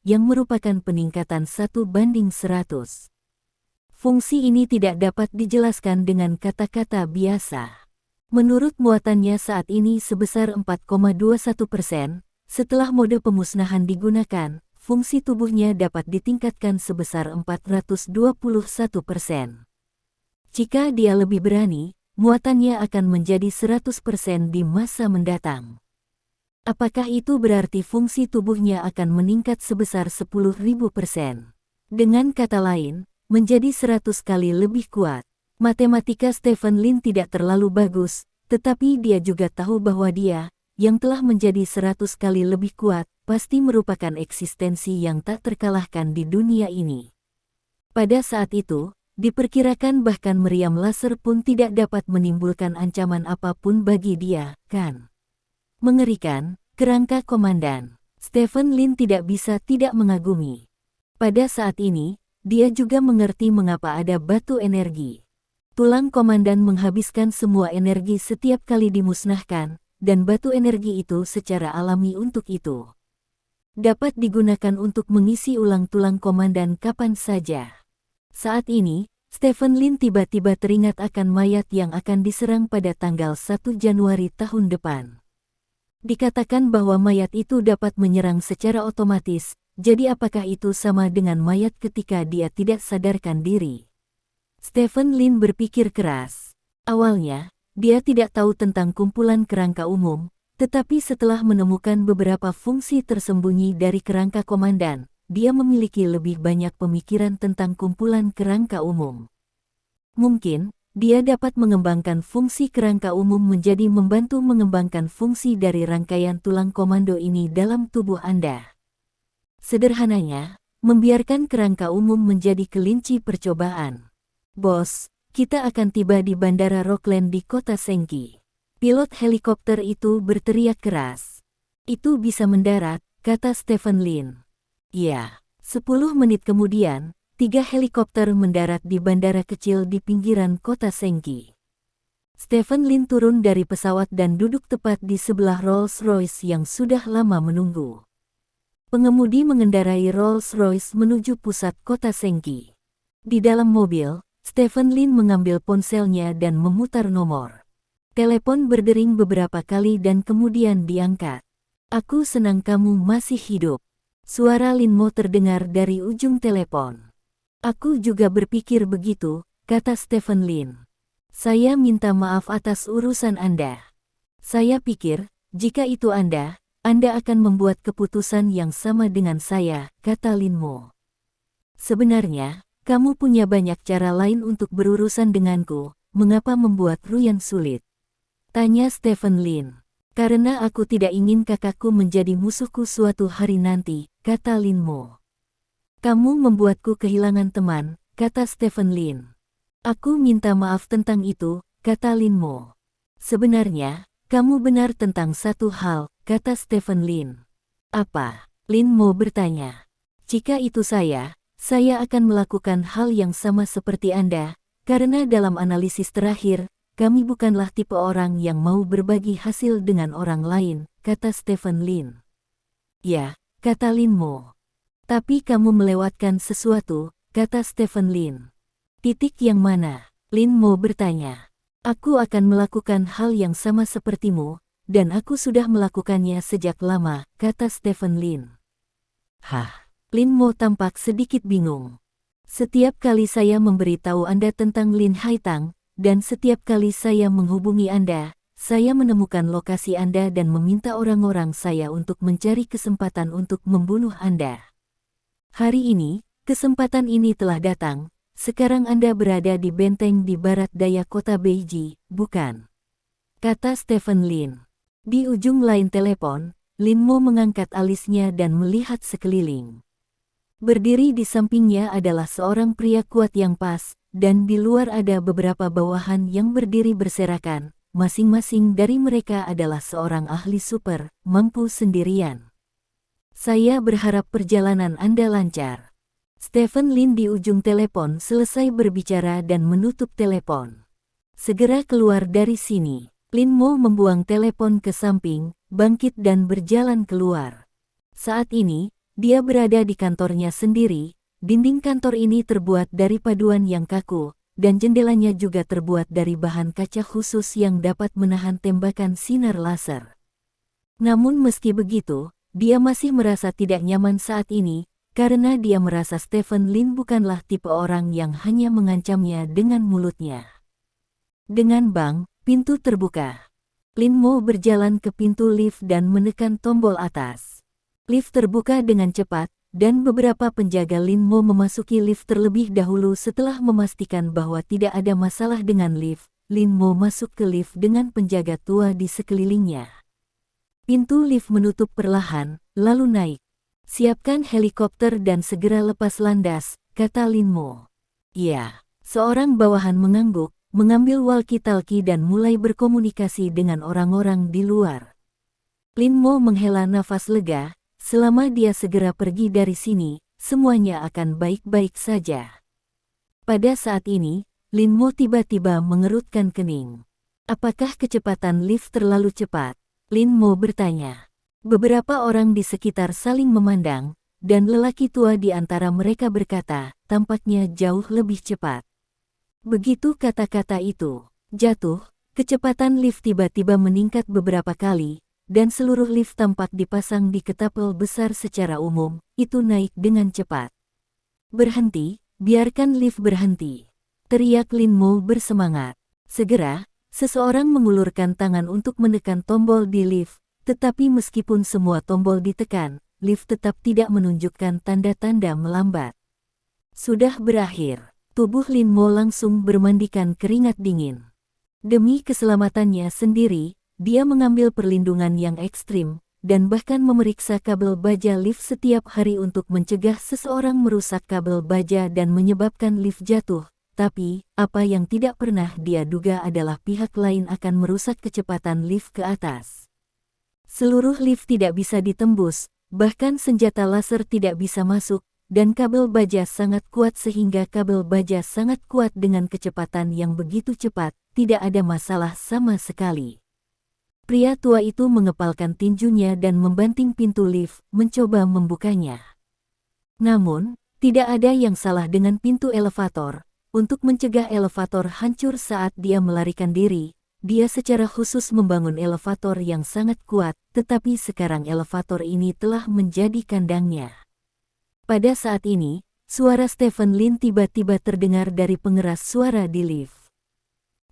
S1: yang merupakan peningkatan 1:100. Fungsi ini tidak dapat dijelaskan dengan kata-kata biasa. Menurut muatannya saat ini sebesar 4,21%, setelah mode pemusnahan digunakan, fungsi tubuhnya dapat ditingkatkan sebesar 421%. Jika dia lebih berani, muatannya akan menjadi 100% di masa mendatang. Apakah itu berarti fungsi tubuhnya akan meningkat sebesar 10.000%? Dengan kata lain, menjadi 100 kali lebih kuat. Matematika Stephen Lin tidak terlalu bagus, tetapi dia juga tahu bahwa dia, yang telah menjadi 100 kali lebih kuat, pasti merupakan eksistensi yang tak terkalahkan di dunia ini. Pada saat itu, diperkirakan bahkan meriam laser pun tidak dapat menimbulkan ancaman apapun bagi dia, kan? Mengerikan, kerangka komandan. Stephen Lin tidak bisa tidak mengagumi. Pada saat ini, dia juga mengerti mengapa ada batu energi. Tulang komandan menghabiskan semua energi setiap kali dimusnahkan, dan batu energi itu secara alami untuk itu dapat digunakan untuk mengisi ulang tulang komandan kapan saja. Saat ini, Stephen Lin tiba-tiba teringat akan mayat yang akan diserang pada tanggal 1 Januari tahun depan. Dikatakan bahwa mayat itu dapat menyerang secara otomatis, jadi apakah itu sama dengan mayat ketika dia tidak sadarkan diri? Stephen Lin berpikir keras. Awalnya, dia tidak tahu tentang kumpulan kerangka umum, tetapi setelah menemukan beberapa fungsi tersembunyi dari kerangka komandan, dia memiliki lebih banyak pemikiran tentang kumpulan kerangka umum. Mungkin, dia dapat mengembangkan fungsi kerangka umum menjadi membantu mengembangkan fungsi dari rangkaian tulang komando ini dalam tubuh Anda. Sederhananya, membiarkan kerangka umum menjadi kelinci percobaan. Bos, kita akan tiba di Bandara Rockland di kota Sengki. Pilot helikopter itu berteriak keras. Itu bisa mendarat, kata Stephen Lin. Ya, 10 menit kemudian, 3 helikopter mendarat di bandara kecil di pinggiran kota Sengki. Stephen Lin turun dari pesawat dan duduk tepat di sebelah Rolls-Royce yang sudah lama menunggu. Pengemudi mengendarai Rolls-Royce menuju pusat kota Sengki. Di dalam mobil, Stephen Lin mengambil ponselnya dan memutar nomor. Telepon berdering beberapa kali dan kemudian diangkat. Aku senang kamu masih hidup. Suara Lin Mo terdengar dari ujung telepon. Aku juga berpikir begitu, kata Stephen Lin. Saya minta maaf atas urusan Anda. Saya pikir, jika itu Anda akan membuat keputusan yang sama dengan saya, kata Lin Mo. Sebenarnya, kamu punya banyak cara lain untuk berurusan denganku, mengapa membuat Ruyan sulit? Tanya Stephen Lin. Karena aku tidak ingin kakakku menjadi musuhku suatu hari nanti, kata Lin Mo. Kamu membuatku kehilangan teman, kata Stephen Lin. Aku minta maaf tentang itu, kata Lin Mo. Sebenarnya, kamu benar tentang satu hal, kata Stephen Lin. Apa? Lin Mo bertanya. Jika itu saya akan melakukan hal yang sama seperti Anda, karena dalam analisis terakhir, kami bukanlah tipe orang yang mau berbagi hasil dengan orang lain, kata Stephen Lin. Ya, kata Lin Mo. Tapi kamu melewatkan sesuatu, kata Stephen Lin. Titik yang mana? Lin Mo bertanya. Aku akan melakukan hal yang sama sepertimu, dan aku sudah melakukannya sejak lama, kata Stephen Lin. Hah? Lin Mo tampak sedikit bingung. Setiap kali saya memberitahu Anda tentang Lin Haitang, dan setiap kali saya menghubungi Anda, saya menemukan lokasi Anda dan meminta orang-orang saya untuk mencari kesempatan untuk membunuh Anda. Hari ini, kesempatan ini telah datang. Sekarang Anda berada di benteng di barat daya kota Beiji, bukan? Kata Stephen Lin. Di ujung lain telepon, Lin Mo mengangkat alisnya dan melihat sekeliling. Berdiri di sampingnya adalah seorang pria kuat yang pas, dan di luar ada beberapa bawahan yang berdiri berserakan. Masing-masing dari mereka adalah seorang ahli super, mampu sendirian. Saya berharap perjalanan Anda lancar. Stephen Lin di ujung telepon selesai berbicara dan menutup telepon. Segera keluar dari sini. Lin Mo membuang telepon ke samping, bangkit dan berjalan keluar. Saat ini, dia berada di kantornya sendiri. Dinding kantor ini terbuat dari paduan yang kaku, dan jendelanya juga terbuat dari bahan kaca khusus yang dapat menahan tembakan sinar laser. Namun meski begitu, dia masih merasa tidak nyaman saat ini, karena dia merasa Stephen Lin bukanlah tipe orang yang hanya mengancamnya dengan mulutnya. Dengan bang, pintu terbuka. Lin Mo berjalan ke pintu lift dan menekan tombol atas. Lift terbuka dengan cepat, dan beberapa penjaga Lin Mo memasuki lift terlebih dahulu setelah memastikan bahwa tidak ada masalah dengan lift. Lin Mo masuk ke lift dengan penjaga tua di sekelilingnya. Pintu lift menutup perlahan, lalu naik. Siapkan helikopter dan segera lepas landas, kata Lin Mo. Ya, seorang bawahan mengangguk, mengambil walkie-talkie dan mulai berkomunikasi dengan orang-orang di luar. Lin Mo menghela nafas lega, selama dia segera pergi dari sini, semuanya akan baik-baik saja. Pada saat ini, Lin Mo tiba-tiba mengerutkan kening. Apakah kecepatan lift terlalu cepat? Lin Mo bertanya. Beberapa orang di sekitar saling memandang, dan lelaki tua di antara mereka berkata, tampaknya jauh lebih cepat. Begitu kata-kata itu jatuh, kecepatan lift tiba-tiba meningkat beberapa kali, dan seluruh lift tampak dipasang di ketapel besar secara umum, itu naik dengan cepat. Berhenti, biarkan lift berhenti, teriak Lin Mo bersemangat. Segera, seseorang mengulurkan tangan untuk menekan tombol di lift, tetapi meskipun semua tombol ditekan, lift tetap tidak menunjukkan tanda-tanda melambat. Sudah berakhir. Tubuh Lin Mo langsung bermandikan keringat dingin. Demi keselamatannya sendiri, dia mengambil perlindungan yang ekstrim, dan bahkan memeriksa kabel baja lift setiap hari untuk mencegah seseorang merusak kabel baja dan menyebabkan lift jatuh. Tapi, apa yang tidak pernah dia duga adalah pihak lain akan merusak kecepatan lift ke atas. Seluruh lift tidak bisa ditembus, bahkan senjata laser tidak bisa masuk, dan kabel baja sangat kuat sehingga kabel baja sangat kuat dengan kecepatan yang begitu cepat, tidak ada masalah sama sekali. Pria tua itu mengepalkan tinjunya dan membanting pintu lift, mencoba membukanya. Namun, tidak ada yang salah dengan pintu elevator. Untuk mencegah elevator hancur saat dia melarikan diri, dia secara khusus membangun elevator yang sangat kuat, tetapi sekarang elevator ini telah menjadi kandangnya. Pada saat ini, suara Stephen Lin tiba-tiba terdengar dari pengeras suara di lift.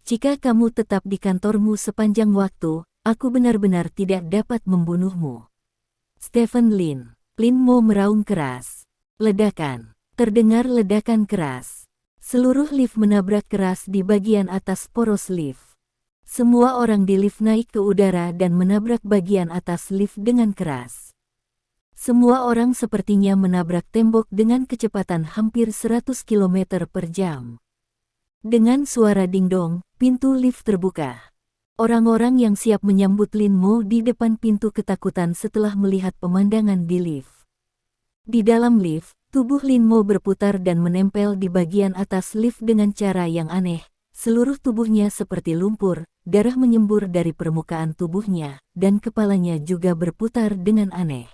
S1: Jika kamu tetap di kantormu sepanjang waktu, aku benar-benar tidak dapat membunuhmu. Stephen Lin. Lin Mo meraung keras. Ledakan. Terdengar ledakan keras. Seluruh lift menabrak keras di bagian atas poros lift. Semua orang di lift naik ke udara dan menabrak bagian atas lift dengan keras. Semua orang sepertinya menabrak tembok dengan kecepatan hampir 100 km per jam. Dengan suara dingdong, pintu lift terbuka. Orang-orang yang siap menyambut Lin Mo di depan pintu ketakutan setelah melihat pemandangan di lift. Di dalam lift, tubuh Lin Mo berputar dan menempel di bagian atas lift dengan cara yang aneh. Seluruh tubuhnya seperti lumpur, darah menyembur dari permukaan tubuhnya, dan kepalanya juga berputar dengan aneh.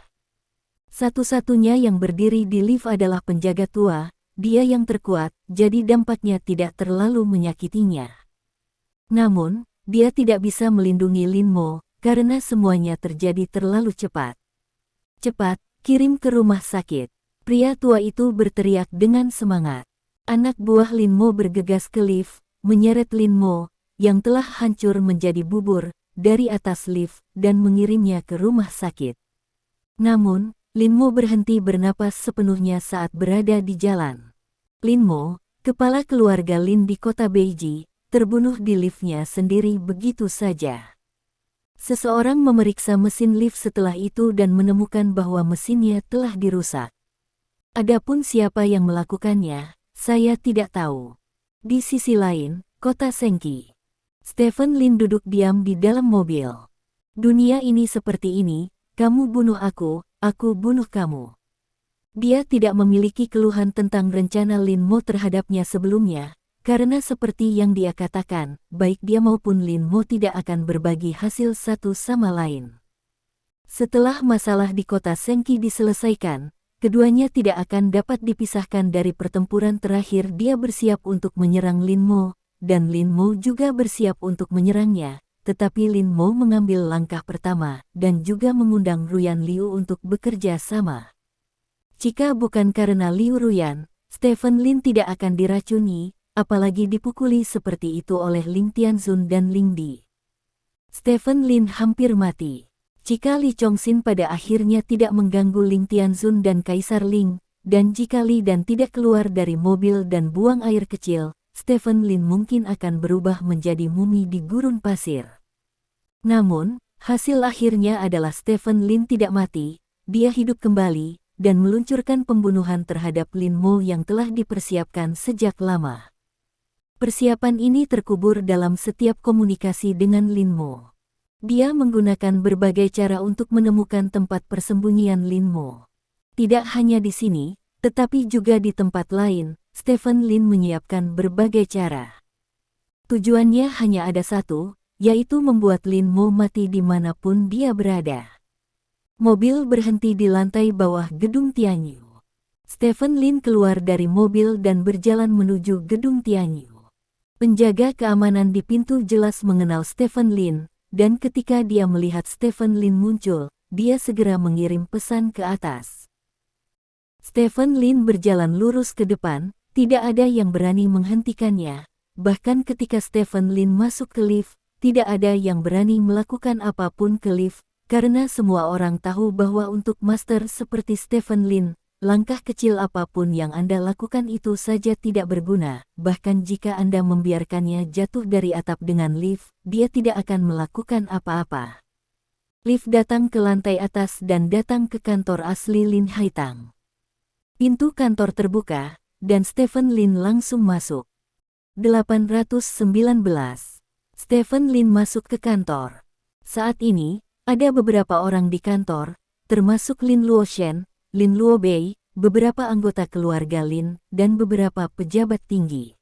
S1: Satu-satunya yang berdiri di lift adalah penjaga tua, dia yang terkuat, jadi dampaknya tidak terlalu menyakitinya. Namun, dia tidak bisa melindungi Lin Mo, karena semuanya terjadi terlalu cepat. Cepat, kirim ke rumah sakit. Pria tua itu berteriak dengan semangat. Anak buah Lin Mo bergegas ke lift, menyeret Lin Mo, yang telah hancur menjadi bubur, dari atas lift, dan mengirimnya ke rumah sakit. Namun, Lin Mo berhenti bernapas sepenuhnya saat berada di jalan. Lin Mo, kepala keluarga Lin di kota Beiji, terbunuh di liftnya sendiri begitu saja. Seseorang memeriksa mesin lift setelah itu dan menemukan bahwa mesinnya telah dirusak. Adapun siapa yang melakukannya, saya tidak tahu. Di sisi lain, kota Sengki. Stephen Lin duduk diam di dalam mobil. Dunia ini seperti ini, kamu bunuh aku bunuh kamu. Dia tidak memiliki keluhan tentang rencana Lin Mo terhadapnya sebelumnya, karena seperti yang dia katakan, baik dia maupun Lin Mo tidak akan berbagi hasil satu sama lain. Setelah masalah di kota Sengqi diselesaikan, keduanya tidak akan dapat dipisahkan dari pertempuran terakhir. Dia bersiap untuk menyerang Lin Mo, dan Lin Mo juga bersiap untuk menyerangnya, tetapi Lin Mo mengambil langkah pertama, dan juga mengundang Ruyan Liu untuk bekerja sama. Jika bukan karena Liu Ruyan, Stephen Lin tidak akan diracuni, apalagi dipukuli seperti itu oleh Ling Tianzun dan Ling Di. Stephen Lin hampir mati. Jika Li Chongxin pada akhirnya tidak mengganggu Ling Tianzun dan Kaisar Ling, dan jika Li Dan tidak keluar dari mobil dan buang air kecil, Stephen Lin mungkin akan berubah menjadi mumi di gurun pasir. Namun, hasil akhirnya adalah Stephen Lin tidak mati, dia hidup kembali, dan meluncurkan pembunuhan terhadap Lin Mo yang telah dipersiapkan sejak lama. Persiapan ini terkubur dalam setiap komunikasi dengan Lin Mo. Dia menggunakan berbagai cara untuk menemukan tempat persembunyian Lin Mo. Tidak hanya di sini, tetapi juga di tempat lain, Stephen Lin menyiapkan berbagai cara. Tujuannya hanya ada satu, yaitu membuat Lin Mo mati dimanapun dia berada. Mobil berhenti di lantai bawah gedung Tianyu. Stephen Lin keluar dari mobil dan berjalan menuju gedung Tianyu. Penjaga keamanan di pintu jelas mengenal Stephen Lin, dan ketika dia melihat Stephen Lin muncul, dia segera mengirim pesan ke atas. Stephen Lin berjalan lurus ke depan, tidak ada yang berani menghentikannya. Bahkan ketika Stephen Lin masuk ke lift, tidak ada yang berani melakukan apapun ke lift, karena semua orang tahu bahwa untuk master seperti Stephen Lin, langkah kecil apapun yang Anda lakukan itu saja tidak berguna, bahkan jika Anda membiarkannya jatuh dari atap dengan lift, dia tidak akan melakukan apa-apa. Lift datang ke lantai atas dan datang ke kantor asli Lin Haitang. Pintu kantor terbuka, dan Stephen Lin langsung masuk. 819. Stephen Lin masuk ke kantor. Saat ini, ada beberapa orang di kantor, termasuk Lin Luoshen, Lin Luobei, beberapa anggota keluarga Lin, dan beberapa pejabat tinggi.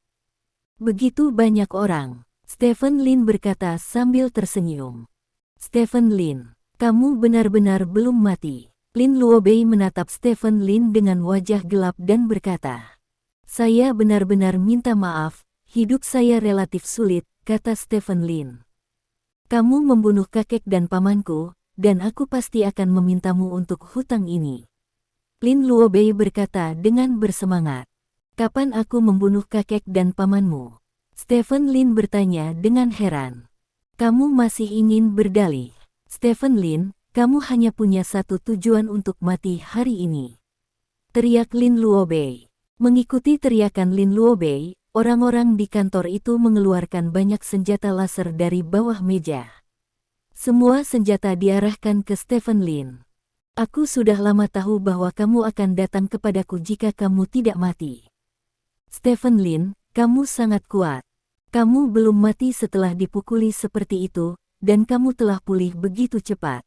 S1: Begitu banyak orang, Stephen Lin berkata sambil tersenyum. Stephen Lin, kamu benar-benar belum mati. Lin Luobei menatap Stephen Lin dengan wajah gelap dan berkata, saya benar-benar minta maaf, hidup saya relatif sulit, kata Stephen Lin. Kamu membunuh kakek dan pamanku, dan aku pasti akan memintamu untuk hutang ini. Lin Luobei berkata dengan bersemangat. Kapan aku membunuh kakek dan pamanmu? Stephen Lin bertanya dengan heran. Kamu masih ingin berdalih? Stephen Lin, kamu hanya punya satu tujuan untuk mati hari ini. Teriak Lin Luobei. Mengikuti teriakan Lin Luobei, orang-orang di kantor itu mengeluarkan banyak senjata laser dari bawah meja. Semua senjata diarahkan ke Stephen Lin. Aku sudah lama tahu bahwa kamu akan datang kepadaku jika kamu tidak mati. Stephen Lin, kamu sangat kuat. Kamu belum mati setelah dipukuli seperti itu, dan kamu telah pulih begitu cepat.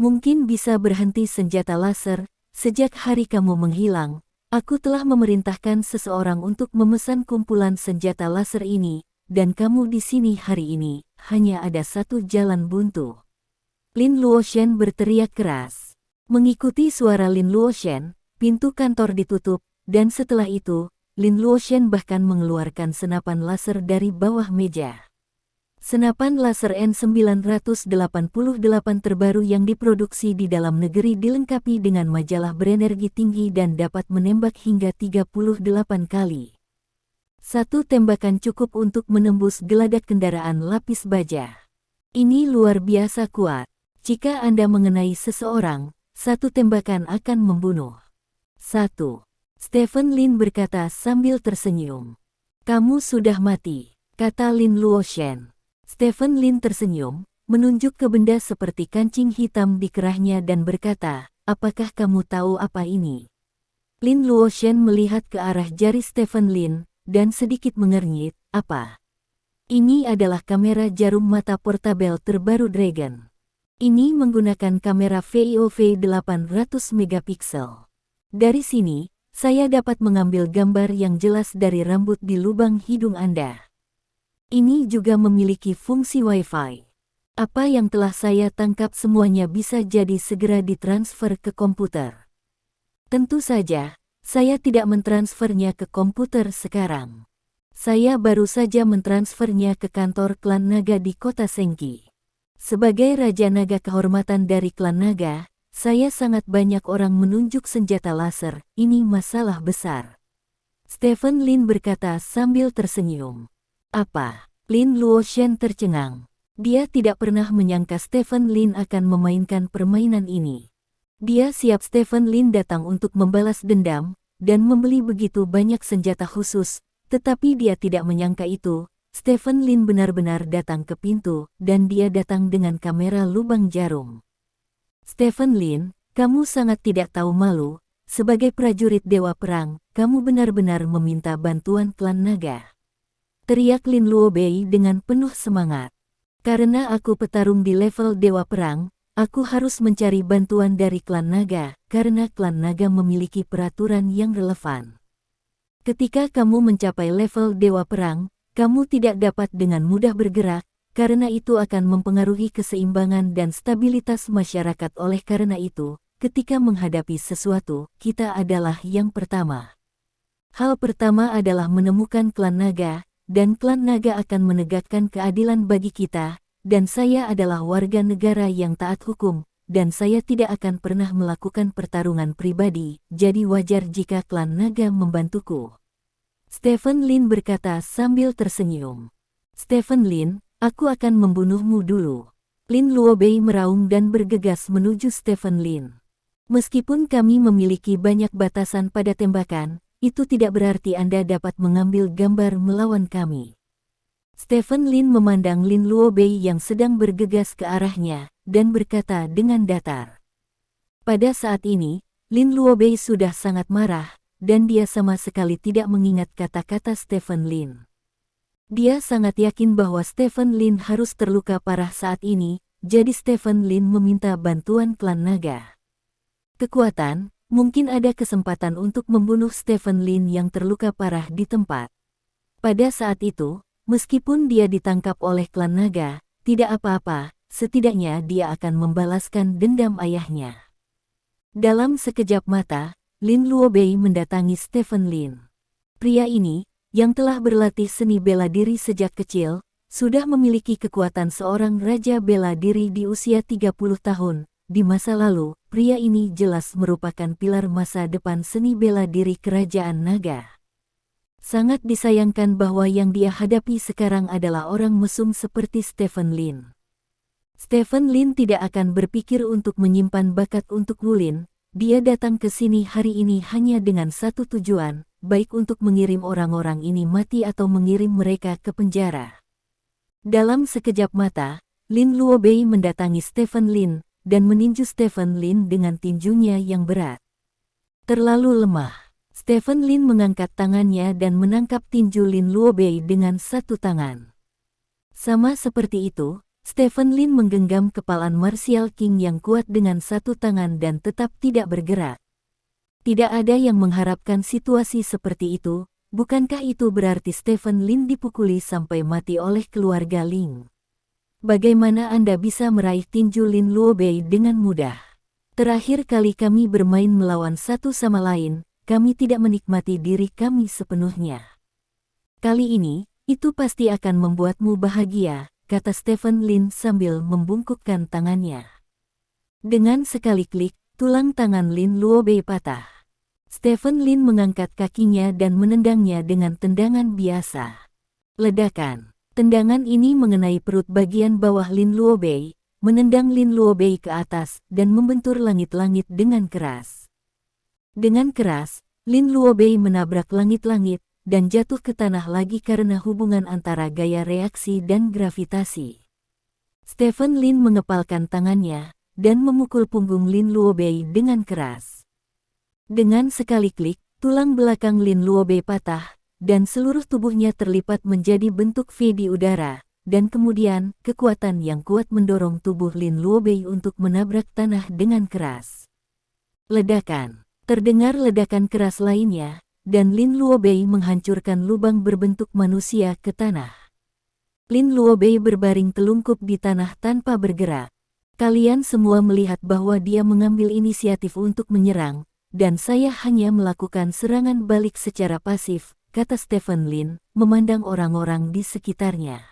S1: Mungkin bisa berhenti senjata laser, sejak hari kamu menghilang, aku telah memerintahkan seseorang untuk memesan kumpulan senjata laser ini, dan kamu di sini hari ini, hanya ada satu jalan buntu. Lin Luoshen berteriak keras. Mengikuti suara Lin Luoshen, pintu kantor ditutup, dan setelah itu, Lin Luoshen bahkan mengeluarkan senapan laser dari bawah meja. Senapan laser N988 terbaru yang diproduksi di dalam negeri dilengkapi dengan majalah berenergi tinggi dan dapat menembak hingga 38 kali. Satu tembakan cukup untuk menembus geladak kendaraan lapis baja. Ini luar biasa kuat. Jika Anda mengenai seseorang, satu tembakan akan membunuh. 1. Stephen Lin berkata sambil tersenyum. Kamu sudah mati, kata Lin Luoshen. Stephen Lin tersenyum, menunjuk ke benda seperti kancing hitam di kerahnya dan berkata, apakah kamu tahu apa ini? Lin Luoshen melihat ke arah jari Stephen Lin, dan sedikit mengernyit, apa? Ini adalah kamera jarum mata portabel terbaru Dragon. Ini menggunakan kamera VIOV 800 megapiksel. Dari sini, Saya dapat mengambil gambar yang jelas dari rambut di lubang hidung Anda. Ini juga memiliki fungsi Wi-Fi. Apa yang telah saya tangkap semuanya bisa jadi segera ditransfer ke komputer. Tentu saja, saya tidak mentransfernya ke komputer sekarang. Saya baru saja mentransfernya ke kantor klan naga di kota Sengki. Sebagai Raja Naga kehormatan dari klan naga, saya sangat banyak orang menunjuk senjata laser, ini masalah besar. Stephen Lin berkata sambil tersenyum. Apa? Lin Luoshen tercengang. Dia tidak pernah menyangka Stephen Lin akan memainkan permainan ini. Dia siap Stephen Lin datang untuk membalas dendam, dan membeli begitu banyak senjata khusus, tetapi dia tidak menyangka itu. Stephen Lin benar-benar datang ke pintu, dan dia datang dengan kamera lubang jarum. Stephen Lin, kamu sangat tidak tahu malu. Sebagai prajurit Dewa Perang, kamu benar-benar meminta bantuan klan naga. Teriak Lin Luobei dengan penuh semangat. Karena aku petarung di level Dewa Perang, aku harus mencari bantuan dari klan naga, karena klan naga memiliki peraturan yang relevan. Ketika kamu mencapai level Dewa Perang, kamu tidak dapat dengan mudah bergerak, karena itu akan mempengaruhi keseimbangan dan stabilitas masyarakat. Oleh karena itu, ketika menghadapi sesuatu, kita adalah yang pertama. Hal pertama adalah menemukan klan naga, dan klan naga akan menegakkan keadilan bagi kita, dan saya adalah warga negara yang taat hukum, dan saya tidak akan pernah melakukan pertarungan pribadi, jadi wajar jika klan naga membantuku. Stephen Lin berkata sambil tersenyum. Stephen Lin, aku akan membunuhmu dulu. Lin Luobei meraung dan bergegas menuju Stephen Lin. Meskipun kami memiliki banyak batasan pada tembakan, itu tidak berarti Anda dapat mengambil gambar melawan kami. Stephen Lin memandang Lin Luobei yang sedang bergegas ke arahnya, dan berkata dengan datar. Pada saat ini, Lin Luobei sudah sangat marah, dan dia sama sekali tidak mengingat kata-kata Stephen Lin. Dia sangat yakin bahwa Stephen Lin harus terluka parah saat ini, jadi Stephen Lin meminta bantuan klan naga. Kekuatan, mungkin ada kesempatan untuk membunuh Stephen Lin yang terluka parah di tempat. Pada saat itu, meskipun dia ditangkap oleh klan naga, tidak apa-apa, setidaknya dia akan membalaskan dendam ayahnya. Dalam sekejap mata, Lin Luobei mendatangi Stephen Lin. Pria ini, yang telah berlatih seni bela diri sejak kecil, sudah memiliki kekuatan seorang raja bela diri di usia 30 tahun. Di masa lalu, pria ini jelas merupakan pilar masa depan seni bela diri kerajaan naga. Sangat disayangkan bahwa yang dia hadapi sekarang adalah orang mesum seperti Stephen Lin. Stephen Lin tidak akan berpikir untuk menyimpan bakat untuk Wulin. Dia datang ke sini hari ini hanya dengan satu tujuan, baik untuk mengirim orang-orang ini mati atau mengirim mereka ke penjara. Dalam sekejap mata, Lin Luobei mendatangi Stephen Lin, dan meninju Stephen Lin dengan tinjunya yang berat. Terlalu lemah. Stephen Lin mengangkat tangannya dan menangkap tinju Lin Luobei dengan satu tangan. Sama seperti itu, Stephen Lin menggenggam kepalan Martial King yang kuat dengan satu tangan dan tetap tidak bergerak. Tidak ada yang mengharapkan situasi seperti itu, bukankah itu berarti Stephen Lin dipukuli sampai mati oleh keluarga Ling? Bagaimana Anda bisa meraih tinju Lin Luobei dengan mudah? Terakhir kali kami bermain melawan satu sama lain, kami tidak menikmati diri kami sepenuhnya. Kali ini, itu pasti akan membuatmu bahagia, kata Stephen Lin sambil membungkukkan tangannya. Dengan sekali klik, tulang tangan Lin Luobei patah. Stephen Lin mengangkat kakinya dan menendangnya dengan tendangan biasa. Ledakan. Tendangan ini mengenai perut bagian bawah Lin Luobei, menendang Lin Luobei ke atas dan membentur langit-langit dengan keras. Dengan keras, Lin Luobei menabrak langit-langit, dan jatuh ke tanah lagi karena hubungan antara gaya reaksi dan gravitasi. Stephen Lin mengepalkan tangannya, dan memukul punggung Lin Luobei dengan keras. Dengan sekali klik, tulang belakang Lin Luobei patah, dan seluruh tubuhnya terlipat menjadi bentuk V di udara, dan kemudian, kekuatan yang kuat mendorong tubuh Lin Luobei untuk menabrak tanah dengan keras. Ledakan. Terdengar ledakan keras lainnya, dan Lin Luobei menghancurkan lubang berbentuk manusia ke tanah. Lin Luobei berbaring telungkup di tanah tanpa bergerak. Kalian semua melihat bahwa dia mengambil inisiatif untuk menyerang, dan saya hanya melakukan serangan balik secara pasif, kata Stephen Lin, memandang orang-orang di sekitarnya.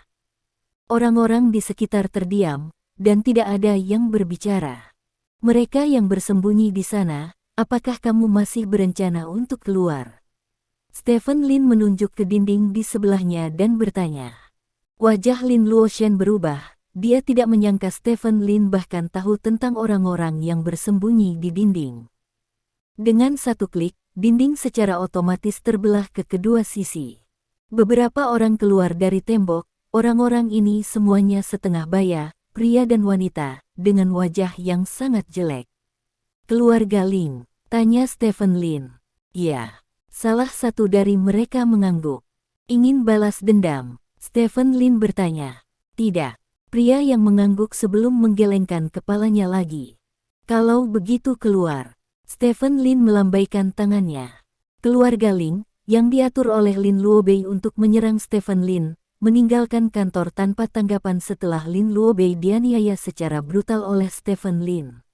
S1: Orang-orang di sekitar terdiam, dan tidak ada yang berbicara. Mereka yang bersembunyi di sana, apakah kamu masih berencana untuk keluar? Stephen Lin menunjuk ke dinding di sebelahnya dan bertanya. Wajah Lin Luoshen berubah, dia tidak menyangka Stephen Lin bahkan tahu tentang orang-orang yang bersembunyi di dinding. Dengan satu klik, dinding secara otomatis terbelah ke kedua sisi. Beberapa orang keluar dari tembok, orang-orang ini semuanya setengah baya, pria dan wanita, dengan wajah yang sangat jelek. Keluarga Ling, tanya Stephen Lin. Ya, salah satu dari mereka mengangguk. Ingin balas dendam, Stephen Lin bertanya. Tidak, pria yang mengangguk sebelum menggelengkan kepalanya lagi. Kalau begitu keluar. Stephen Lin melambaikan tangannya. Keluarga Ling, yang diatur oleh Lin Luobei untuk menyerang Stephen Lin, meninggalkan kantor tanpa tanggapan setelah Lin Luobei dianiaya secara brutal oleh Stephen Lin.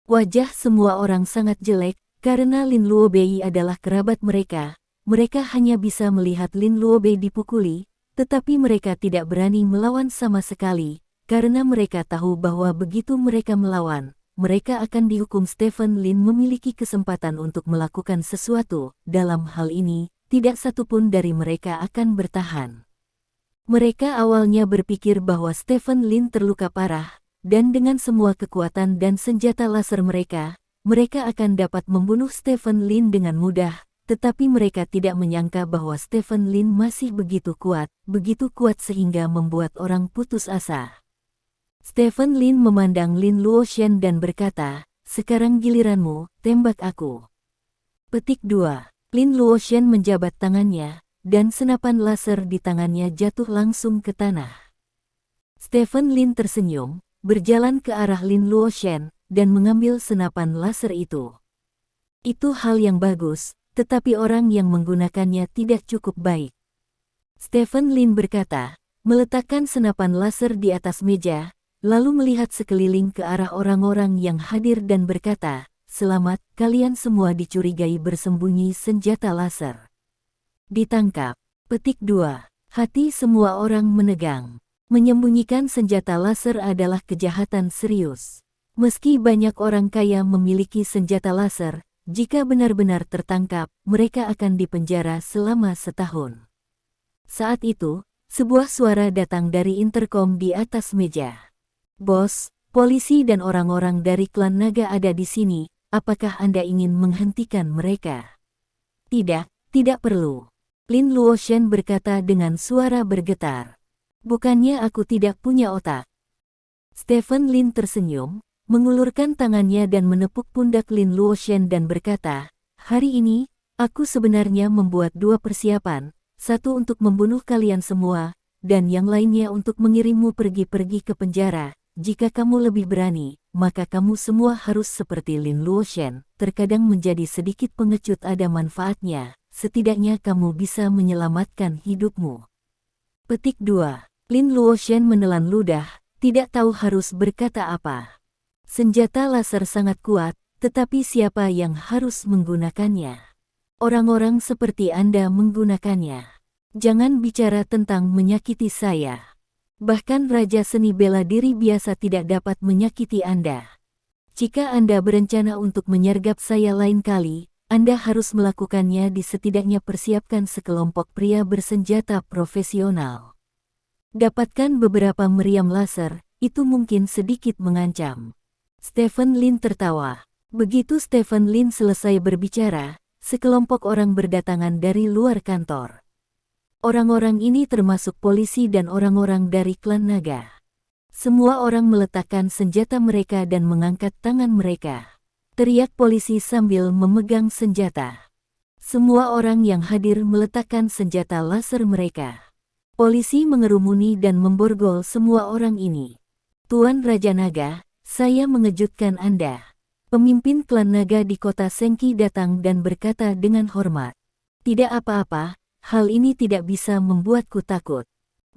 S1: Wajah semua orang sangat jelek, karena Lin Luobei adalah kerabat mereka. Mereka hanya bisa melihat Lin Luobei dipukuli, tetapi mereka tidak berani melawan sama sekali, karena mereka tahu bahwa begitu mereka melawan, mereka akan dihukum. Stephen Lin memiliki kesempatan untuk melakukan sesuatu. Dalam hal ini, tidak satupun dari mereka akan bertahan. Mereka awalnya berpikir bahwa Stephen Lin terluka parah, dan dengan semua kekuatan dan senjata laser mereka akan dapat membunuh Stephen Lin dengan mudah, tetapi mereka tidak menyangka bahwa Stephen Lin masih begitu kuat sehingga membuat orang putus asa. Stephen Lin memandang Lin Luoshen dan berkata, sekarang giliranmu, tembak aku. Petik 2. Lin Luoshen menjabat tangannya, dan senapan laser di tangannya jatuh langsung ke tanah. Stephen Lin tersenyum, berjalan ke arah Lin Luoshen, dan mengambil senapan laser itu. Itu hal yang bagus, tetapi orang yang menggunakannya tidak cukup baik. Stephen Lin berkata, meletakkan senapan laser di atas meja, lalu melihat sekeliling ke arah orang-orang yang hadir dan berkata, selamat, kalian semua dicurigai bersembunyi senjata laser. Ditangkap. Petik 2. Hati semua orang menegang. Menyembunyikan senjata laser adalah kejahatan serius. Meski banyak orang kaya memiliki senjata laser, jika benar-benar tertangkap, mereka akan dipenjara selama setahun. Saat itu, sebuah suara datang dari interkom di atas meja. Bos, polisi dan orang-orang dari klan naga ada di sini, apakah Anda ingin menghentikan mereka? Tidak, tidak perlu. Lin Luoshen berkata dengan suara bergetar. Bukannya aku tidak punya otak. Stephen Lin tersenyum, mengulurkan tangannya dan menepuk pundak Lin Luoshen dan berkata, hari ini, aku sebenarnya membuat 2 persiapan, satu untuk membunuh kalian semua, dan yang lainnya untuk mengirimmu pergi-pergi ke penjara. Jika kamu lebih berani, maka kamu semua harus seperti Lin Luoshen, terkadang menjadi sedikit pengecut ada manfaatnya, setidaknya kamu bisa menyelamatkan hidupmu. Petik 2. Lin Luoshen menelan ludah, tidak tahu harus berkata apa. Senjata laser sangat kuat, tetapi siapa yang harus menggunakannya? Orang-orang seperti Anda menggunakannya. Jangan bicara tentang menyakiti saya. Bahkan Raja Seni Bela Diri biasa tidak dapat menyakiti Anda. Jika Anda berencana untuk menyergap saya lain kali, Anda harus melakukannya di setidaknya persiapkan sekelompok pria bersenjata profesional. Dapatkan beberapa meriam laser, itu mungkin sedikit mengancam. Stephen Lin tertawa. Begitu Stephen Lin selesai berbicara, sekelompok orang berdatangan dari luar kantor. Orang-orang ini termasuk polisi dan orang-orang dari klan naga. Semua orang meletakkan senjata mereka dan mengangkat tangan mereka. Teriak polisi sambil memegang senjata. Semua orang yang hadir meletakkan senjata laser mereka. Polisi mengerumuni dan memborgol semua orang ini. Tuan Raja Naga, saya mengejutkan Anda. Pemimpin klan naga di kota Sengki datang dan berkata dengan hormat. Tidak apa-apa, hal ini tidak bisa membuatku takut.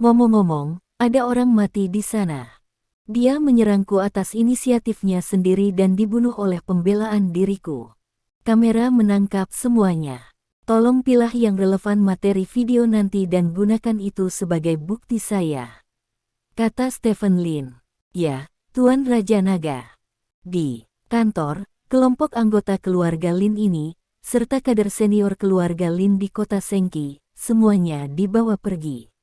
S1: Ngomong-ngomong, ada orang mati di sana. Dia menyerangku atas inisiatifnya sendiri dan dibunuh oleh pembelaan diriku. Kamera menangkap semuanya. Tolong pilih yang relevan materi video nanti dan gunakan itu sebagai bukti saya. Kata Stephen Lin. Ya, Tuan Raja Naga. Di kantor, kelompok anggota keluarga Lin ini, serta kader senior keluarga Lin di kota Sengki, semuanya dibawa pergi.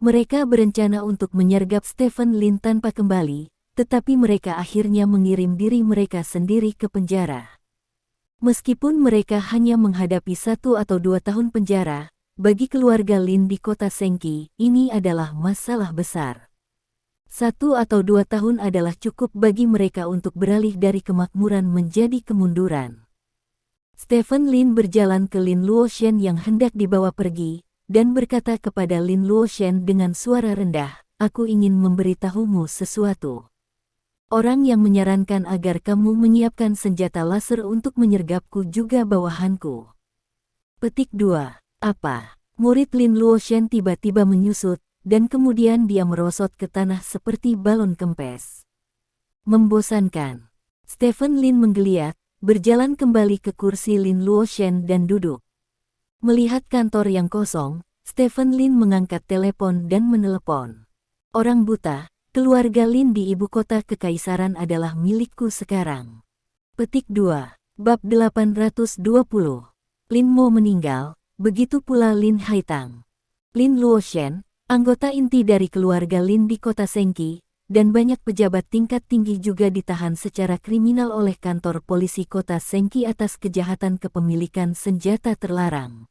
S1: Mereka berencana untuk menyergap Stephen Lin tanpa kembali, tetapi mereka akhirnya mengirim diri mereka sendiri ke penjara. Meskipun mereka hanya menghadapi 1 atau 2 tahun penjara, bagi keluarga Lin di kota Sengki, ini adalah masalah besar. 1 atau 2 tahun adalah cukup bagi mereka untuk beralih dari kemakmuran menjadi kemunduran. Stephen Lin berjalan ke Lin Luoshen yang hendak dibawa pergi, dan berkata kepada Lin Luoshen dengan suara rendah, "Aku ingin memberitahumu sesuatu. Orang yang menyarankan agar kamu menyiapkan senjata laser untuk menyergapku juga bawahanku." Petik 2. Apa? Murid Lin Luoshen tiba-tiba menyusut, dan kemudian dia merosot ke tanah seperti balon kempes. Membosankan. Stephen Lin menggeliat, berjalan kembali ke kursi Lin Luoshen dan duduk. Melihat kantor yang kosong, Stephen Lin mengangkat telepon dan menelepon. Orang buta, keluarga Lin di ibu kota kekaisaran adalah milikku sekarang. Petik 2. Bab 820. Lin Mo meninggal, begitu pula Lin Haitang. Lin Luoshen, anggota inti dari keluarga Lin di kota Sengki, dan banyak pejabat tingkat tinggi juga ditahan secara kriminal oleh kantor polisi kota Sengki atas kejahatan kepemilikan senjata terlarang.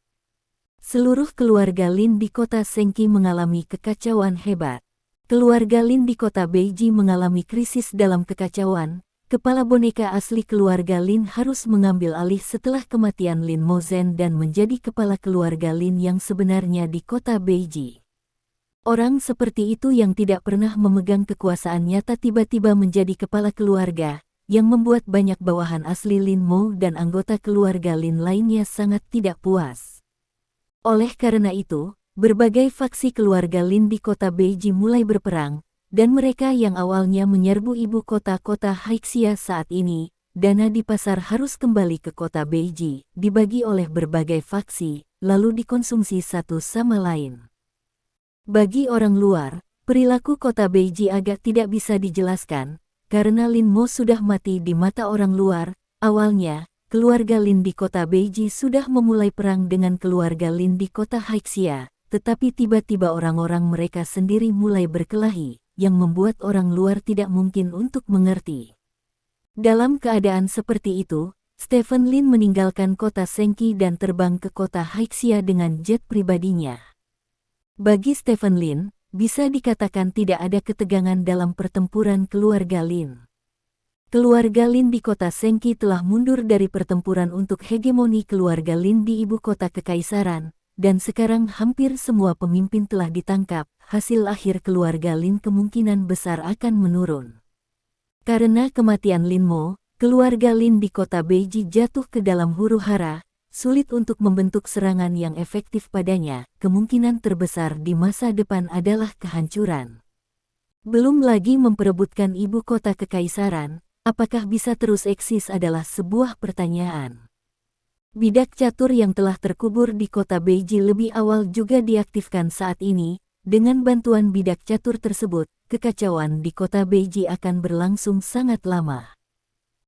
S1: Seluruh keluarga Lin di kota Sengki mengalami kekacauan hebat. Keluarga Lin di kota Beijing mengalami krisis dalam kekacauan. Kepala boneka asli keluarga Lin harus mengambil alih setelah kematian Lin Mozhen dan menjadi kepala keluarga Lin yang sebenarnya di kota Beijing. Orang seperti itu yang tidak pernah memegang kekuasaan nyata tiba-tiba menjadi kepala keluarga, yang membuat banyak bawahan asli Lin Mo dan anggota keluarga Lin lainnya sangat tidak puas. Oleh karena itu, berbagai faksi keluarga Lin di kota Beijing mulai berperang, dan mereka yang awalnya menyerbu ibu kota-kota Haixia saat ini, dana di pasar harus kembali ke kota Beijing, dibagi oleh berbagai faksi, lalu dikonsumsi satu sama lain. Bagi orang luar, perilaku kota Beijing agak tidak bisa dijelaskan, karena Lin Mo sudah mati di mata orang luar. Awalnya, keluarga Lin di kota Beijing sudah memulai perang dengan keluarga Lin di kota Haixia, tetapi tiba-tiba orang-orang mereka sendiri mulai berkelahi, yang membuat orang luar tidak mungkin untuk mengerti. Dalam keadaan seperti itu, Stephen Lin meninggalkan kota Sengki dan terbang ke kota Haixia dengan jet pribadinya. Bagi Stephen Lin, bisa dikatakan tidak ada ketegangan dalam pertempuran keluarga Lin. Keluarga Lin di kota Sengki telah mundur dari pertempuran untuk hegemoni keluarga Lin di ibu kota kekaisaran, dan sekarang hampir semua pemimpin telah ditangkap. Hasil akhir keluarga Lin kemungkinan besar akan menurun. Karena kematian Lin Mo, keluarga Lin di kota Beijing jatuh ke dalam huru-hara, sulit untuk membentuk serangan yang efektif padanya. Kemungkinan terbesar di masa depan adalah kehancuran. Belum lagi memperebutkan ibu kota kekaisaran. Apakah bisa terus eksis adalah sebuah pertanyaan. Bidak catur yang telah terkubur di kota Beijing lebih awal juga diaktifkan saat ini. Dengan bantuan bidak catur tersebut, kekacauan di kota Beijing akan berlangsung sangat lama.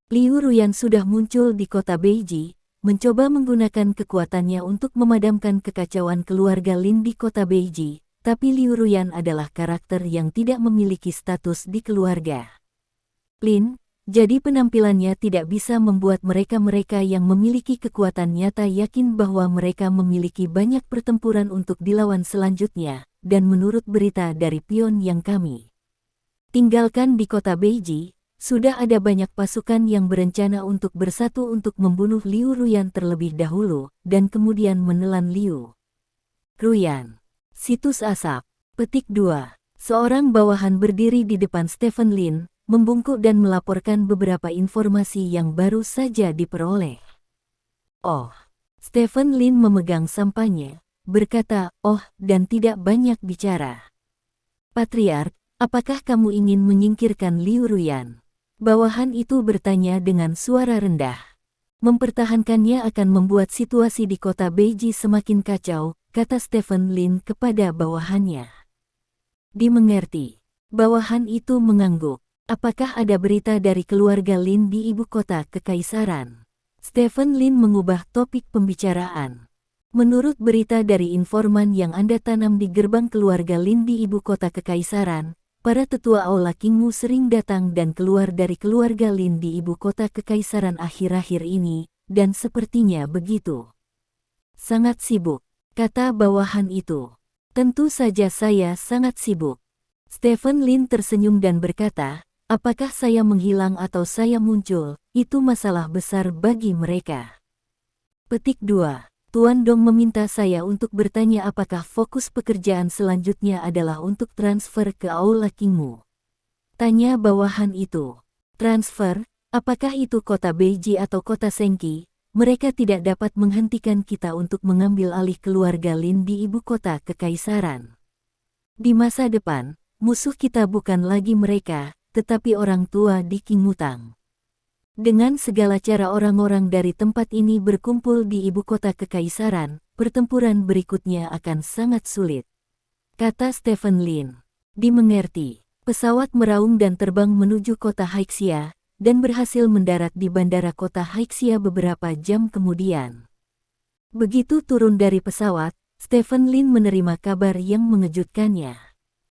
S1: Liu Ruyan sudah muncul di kota Beijing, mencoba menggunakan kekuatannya untuk memadamkan kekacauan keluarga Lin di kota Beijing, tapi Liu Ruyan adalah karakter yang tidak memiliki status di keluarga Lin. Jadi penampilannya tidak bisa membuat mereka-mereka yang memiliki kekuatan nyata yakin bahwa mereka memiliki banyak pertempuran untuk dilawan selanjutnya, dan menurut berita dari pion yang kami tinggalkan di kota Beijing, sudah ada banyak pasukan yang berencana untuk bersatu untuk membunuh Liu Ruyan terlebih dahulu, dan kemudian menelan Liu Ruyan. Situs asap. Petik 2. Seorang bawahan berdiri di depan Stephen Lin, membungkuk dan melaporkan beberapa informasi yang baru saja diperoleh. Oh, Stephen Lin memegang sampahnya, berkata, "Oh, dan tidak banyak bicara. Patriark, apakah kamu ingin menyingkirkan Liu Ruyan?" Bawahan itu bertanya dengan suara rendah. Mempertahankannya akan membuat situasi di kota Beiji semakin kacau, kata Stephen Lin kepada bawahannya. Dimengerti. Bawahan itu mengangguk. Apakah ada berita dari keluarga Lin di ibu kota kekaisaran? Stephen Lin mengubah topik pembicaraan. Menurut berita dari informan yang Anda tanam di gerbang keluarga Lin di ibu kota kekaisaran, para tetua Aula Kingmu sering datang dan keluar dari keluarga Lin di ibu kota kekaisaran akhir-akhir ini, dan sepertinya begitu. Sangat sibuk, kata bawahan itu. Tentu saja saya sangat sibuk. Stephen Lin tersenyum dan berkata, apakah saya menghilang atau saya muncul, itu masalah besar bagi mereka. Petik 2. Tuan Dong meminta saya untuk bertanya apakah fokus pekerjaan selanjutnya adalah untuk transfer ke Aula Kingmu. Tanya bawahan itu. Transfer, apakah itu kota Beiji atau kota Sengki? Mereka tidak dapat menghentikan kita untuk mengambil alih keluarga Lin di ibu kota kekaisaran. Di masa depan, musuh kita bukan lagi mereka, tetapi orang tua di Qingmutang. Dengan segala cara orang-orang dari tempat ini berkumpul di ibu kota kekaisaran, pertempuran berikutnya akan sangat sulit. Kata Stephen Lin. Dimengerti. Pesawat meraung dan terbang menuju kota Haixia, dan berhasil mendarat di bandara kota Haixia beberapa jam kemudian. Begitu turun dari pesawat, Stephen Lin menerima kabar yang mengejutkannya.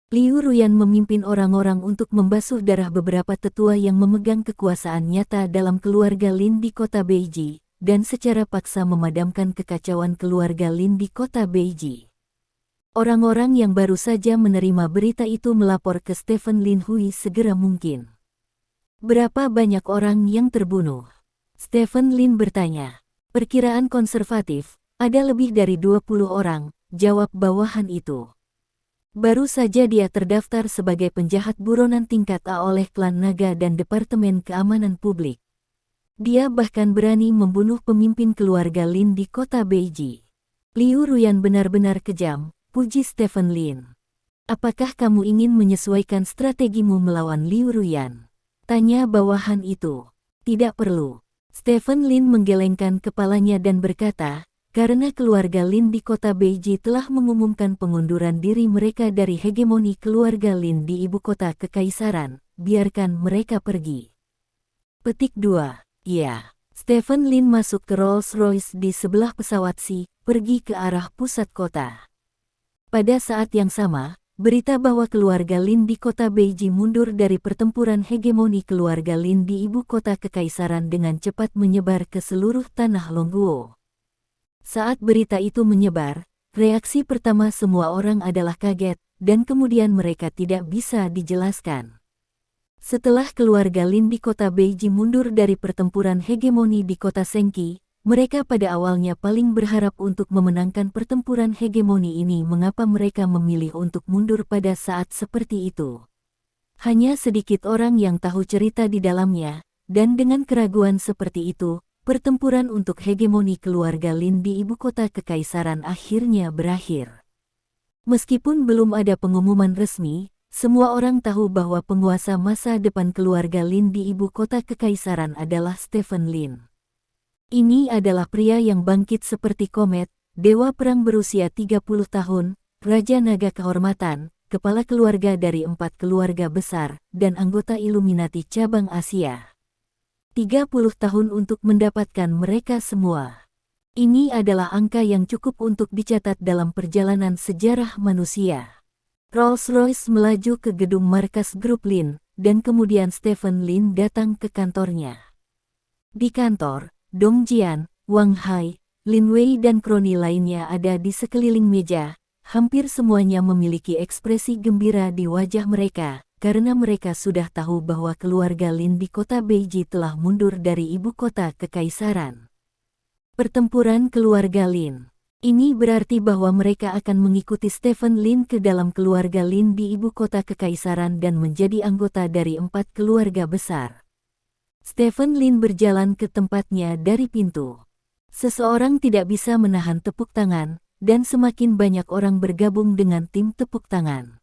S1: Liu Ruyan memimpin orang-orang untuk membasuh darah beberapa tetua yang memegang kekuasaan nyata dalam keluarga Lin di kota Beiji, dan secara paksa memadamkan kekacauan keluarga Lin di kota Beiji. Orang-orang yang baru saja menerima berita itu melapor ke Stephen Lin Hui segera mungkin. Berapa banyak orang yang terbunuh? Stephen Lin bertanya. Perkiraan konservatif, ada lebih dari 20 orang, jawab bawahan itu. Baru saja dia terdaftar sebagai penjahat buronan tingkat A oleh klan naga dan Departemen Keamanan Publik. Dia bahkan berani membunuh pemimpin keluarga Lin di kota Beiji. Liu Ruyan benar-benar kejam, puji Stephen Lin. Apakah kamu ingin menyesuaikan strategimu melawan Liu Ruyan? Tanya bawahan itu. Tidak perlu. Stephen Lin menggelengkan kepalanya dan berkata, karena keluarga Lin di kota Beiji telah mengumumkan pengunduran diri mereka dari hegemoni keluarga Lin di ibu kota kekaisaran, biarkan mereka pergi. Petik 2. Ya. Stephen Lin masuk ke Rolls-Royce di sebelah pesawat pergi ke arah pusat kota. Pada saat yang sama, berita bahwa keluarga Lin di kota Beiji mundur dari pertempuran hegemoni keluarga Lin di ibu kota kekaisaran dengan cepat menyebar ke seluruh tanah Longguo. Saat berita itu menyebar, reaksi pertama semua orang adalah kaget, dan kemudian mereka tidak bisa dijelaskan. Setelah keluarga Lin di kota Beiji mundur dari pertempuran hegemoni di kota Sengki, mereka pada awalnya paling berharap untuk memenangkan pertempuran hegemoni ini. Mengapa mereka memilih untuk mundur pada saat seperti itu? Hanya sedikit orang yang tahu cerita di dalamnya, dan dengan keraguan seperti itu, pertempuran untuk hegemoni keluarga Lin di ibu kota kekaisaran akhirnya berakhir. Meskipun belum ada pengumuman resmi, semua orang tahu bahwa penguasa masa depan keluarga Lin di ibu kota kekaisaran adalah Stephen Lin. Ini adalah pria yang bangkit seperti komet, dewa perang berusia 30 tahun, raja naga kehormatan, kepala keluarga dari 4 keluarga besar, dan anggota Illuminati cabang Asia. 30 tahun untuk mendapatkan mereka semua. Ini adalah angka yang cukup untuk dicatat dalam perjalanan sejarah manusia. Rolls-Royce melaju ke gedung markas grup Lin, dan kemudian Stephen Lin datang ke kantornya. Di kantor, Dong Jian, Wang Hai, Lin Wei dan kroni lainnya ada di sekeliling meja. Hampir semuanya memiliki ekspresi gembira di wajah mereka, karena mereka sudah tahu bahwa keluarga Lin di kota Beiji telah mundur dari ibu kota kekaisaran. Pertempuran keluarga Lin. Ini berarti bahwa mereka akan mengikuti Stephen Lin ke dalam keluarga Lin di ibu kota kekaisaran dan menjadi anggota dari 4 keluarga besar. Stephen Lin berjalan ke tempatnya dari pintu. Seseorang tidak bisa menahan tepuk tangan, dan semakin banyak orang bergabung dengan tim tepuk tangan.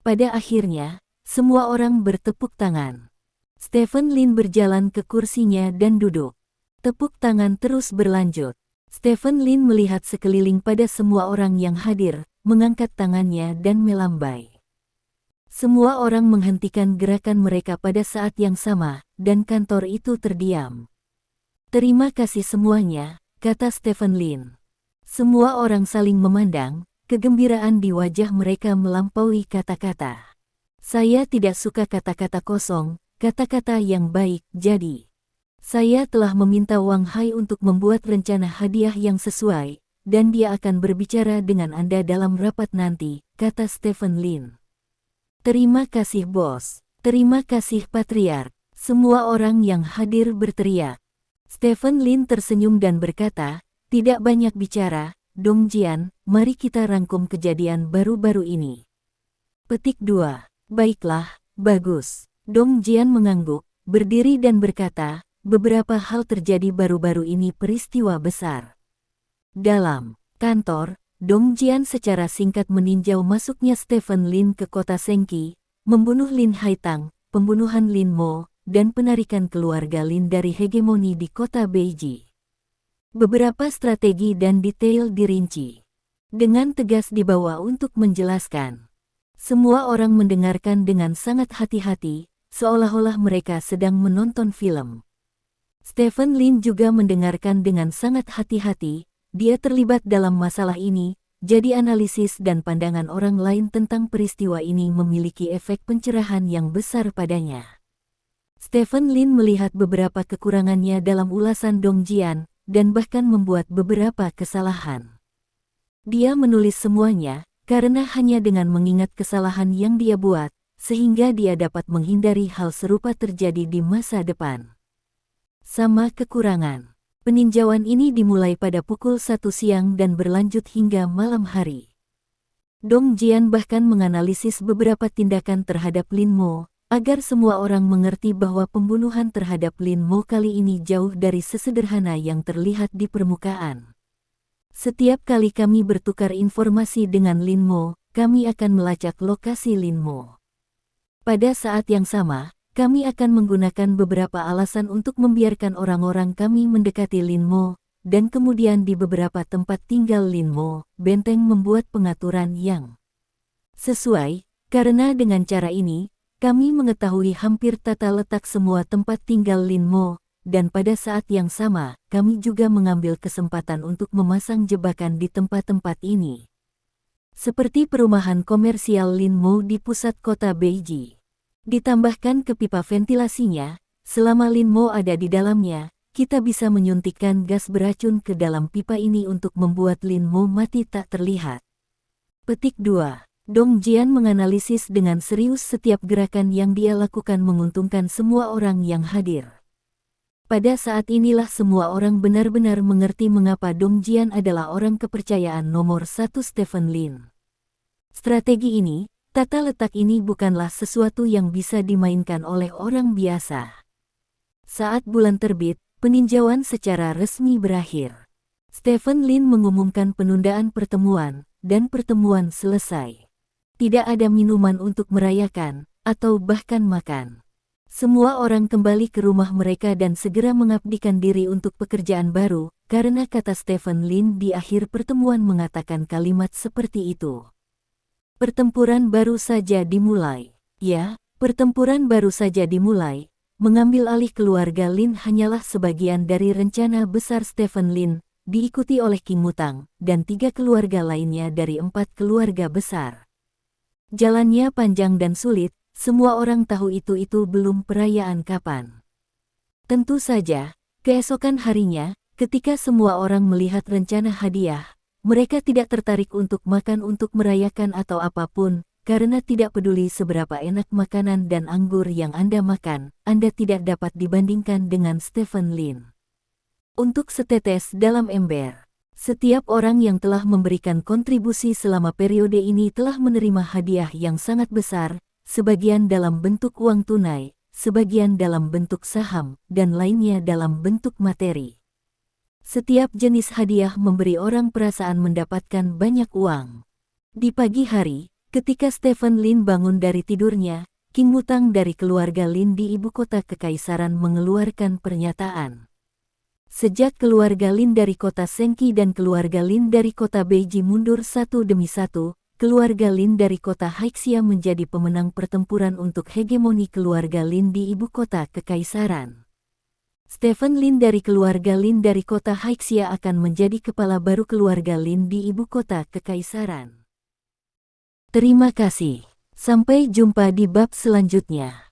S1: Pada akhirnya, semua orang bertepuk tangan. Stephen Lin berjalan ke kursinya dan duduk. Tepuk tangan terus berlanjut. Stephen Lin melihat sekeliling pada semua orang yang hadir, mengangkat tangannya dan melambai. Semua orang menghentikan gerakan mereka pada saat yang sama, dan kantor itu terdiam. "Terima kasih semuanya," kata Stephen Lin. Semua orang saling memandang, kegembiraan di wajah mereka melampaui kata-kata. "Saya tidak suka kata-kata kosong, kata-kata yang baik, jadi saya telah meminta Wang Hai untuk membuat rencana hadiah yang sesuai, dan dia akan berbicara dengan Anda dalam rapat nanti," kata Stephen Lin. "Terima kasih bos. Terima kasih Patriark." Semua orang yang hadir berteriak. Stephen Lin tersenyum dan berkata, "Tidak banyak bicara, Dong Jian, mari kita rangkum kejadian baru-baru ini." Petik 2. Baiklah, bagus. Dong Jian mengangguk, berdiri dan berkata, "Beberapa hal terjadi baru-baru ini peristiwa besar." Dalam kantor, Dong Jian secara singkat meninjau masuknya Stephen Lin ke kota Sengqi, membunuh Lin Haitang, pembunuhan Lin Mo, dan penarikan keluarga Lin dari hegemoni di kota Beiji. Beberapa strategi dan detail dirinci. Dengan tegas dibawa untuk menjelaskan. Semua orang mendengarkan dengan sangat hati-hati, seolah-olah mereka sedang menonton film. Stephen Lin juga mendengarkan dengan sangat hati-hati, dia terlibat dalam masalah ini, jadi analisis dan pandangan orang lain tentang peristiwa ini memiliki efek pencerahan yang besar padanya. Stephen Lin melihat beberapa kekurangannya dalam ulasan Dong Jian, dan bahkan membuat beberapa kesalahan. Dia menulis semuanya, karena hanya dengan mengingat kesalahan yang dia buat, sehingga dia dapat menghindari hal serupa terjadi di masa depan. Sama kekurangan. Peninjauan ini dimulai pada pukul 1 siang dan berlanjut hingga malam hari. Dong Jian bahkan menganalisis beberapa tindakan terhadap Lin Mo, agar semua orang mengerti bahwa pembunuhan terhadap Lin Mo kali ini jauh dari sesederhana yang terlihat di permukaan. "Setiap kali kami bertukar informasi dengan Lin Mo, kami akan melacak lokasi Lin Mo. Pada saat yang sama, kami akan menggunakan beberapa alasan untuk membiarkan orang-orang kami mendekati Lin Mo, dan kemudian di beberapa tempat tinggal Lin Mo, benteng membuat pengaturan yang sesuai, karena dengan cara ini, kami mengetahui hampir tata letak semua tempat tinggal Lin Mo, dan pada saat yang sama, kami juga mengambil kesempatan untuk memasang jebakan di tempat-tempat ini. Seperti perumahan komersial Lin Mo di pusat kota Beiji. Ditambahkan ke pipa ventilasinya, selama Lin Mo ada di dalamnya, kita bisa menyuntikkan gas beracun ke dalam pipa ini untuk membuat Lin Mo mati tak terlihat. Petik 2. Dong Jian menganalisis dengan serius setiap gerakan yang dia lakukan menguntungkan semua orang yang hadir. Pada saat inilah semua orang benar-benar mengerti mengapa Dong Jian adalah orang kepercayaan nomor 1 Stephen Lin. Strategi ini, tata letak ini bukanlah sesuatu yang bisa dimainkan oleh orang biasa. Saat bulan terbit, peninjauan secara resmi berakhir. Stephen Lin mengumumkan penundaan pertemuan, dan pertemuan selesai. Tidak ada minuman untuk merayakan, atau bahkan makan. Semua orang kembali ke rumah mereka dan segera mengabdikan diri untuk pekerjaan baru, karena kata Stephen Lin di akhir pertemuan mengatakan kalimat seperti itu. Pertempuran baru saja dimulai. Ya, pertempuran baru saja dimulai. Mengambil alih keluarga Lin hanyalah sebagian dari rencana besar Stephen Lin, diikuti oleh King Mutang, dan 3 keluarga lainnya dari 4 keluarga besar. Jalannya panjang dan sulit, semua orang tahu itu belum perayaan kapan. Tentu saja, keesokan harinya, ketika semua orang melihat rencana hadiah, mereka tidak tertarik untuk makan untuk merayakan atau apapun, karena tidak peduli seberapa enak makanan dan anggur yang Anda makan, Anda tidak dapat dibandingkan dengan Stephen Lin. Untuk setetes dalam ember. Setiap orang yang telah memberikan kontribusi selama periode ini telah menerima hadiah yang sangat besar, sebagian dalam bentuk uang tunai, sebagian dalam bentuk saham, dan lainnya dalam bentuk materi. Setiap jenis hadiah memberi orang perasaan mendapatkan banyak uang. Di pagi hari, ketika Stephen Lin bangun dari tidurnya, King Mutang dari keluarga Lin di ibu kota kekaisaran mengeluarkan pernyataan. Sejak keluarga Lin dari kota Sengqi dan keluarga Lin dari kota Beiji mundur satu demi satu, keluarga Lin dari kota Haixia menjadi pemenang pertempuran untuk hegemoni keluarga Lin di ibu kota kekaisaran. Stephen Lin dari keluarga Lin dari kota Haixia akan menjadi kepala baru keluarga Lin di ibu kota kekaisaran. Terima kasih. Sampai jumpa di bab selanjutnya.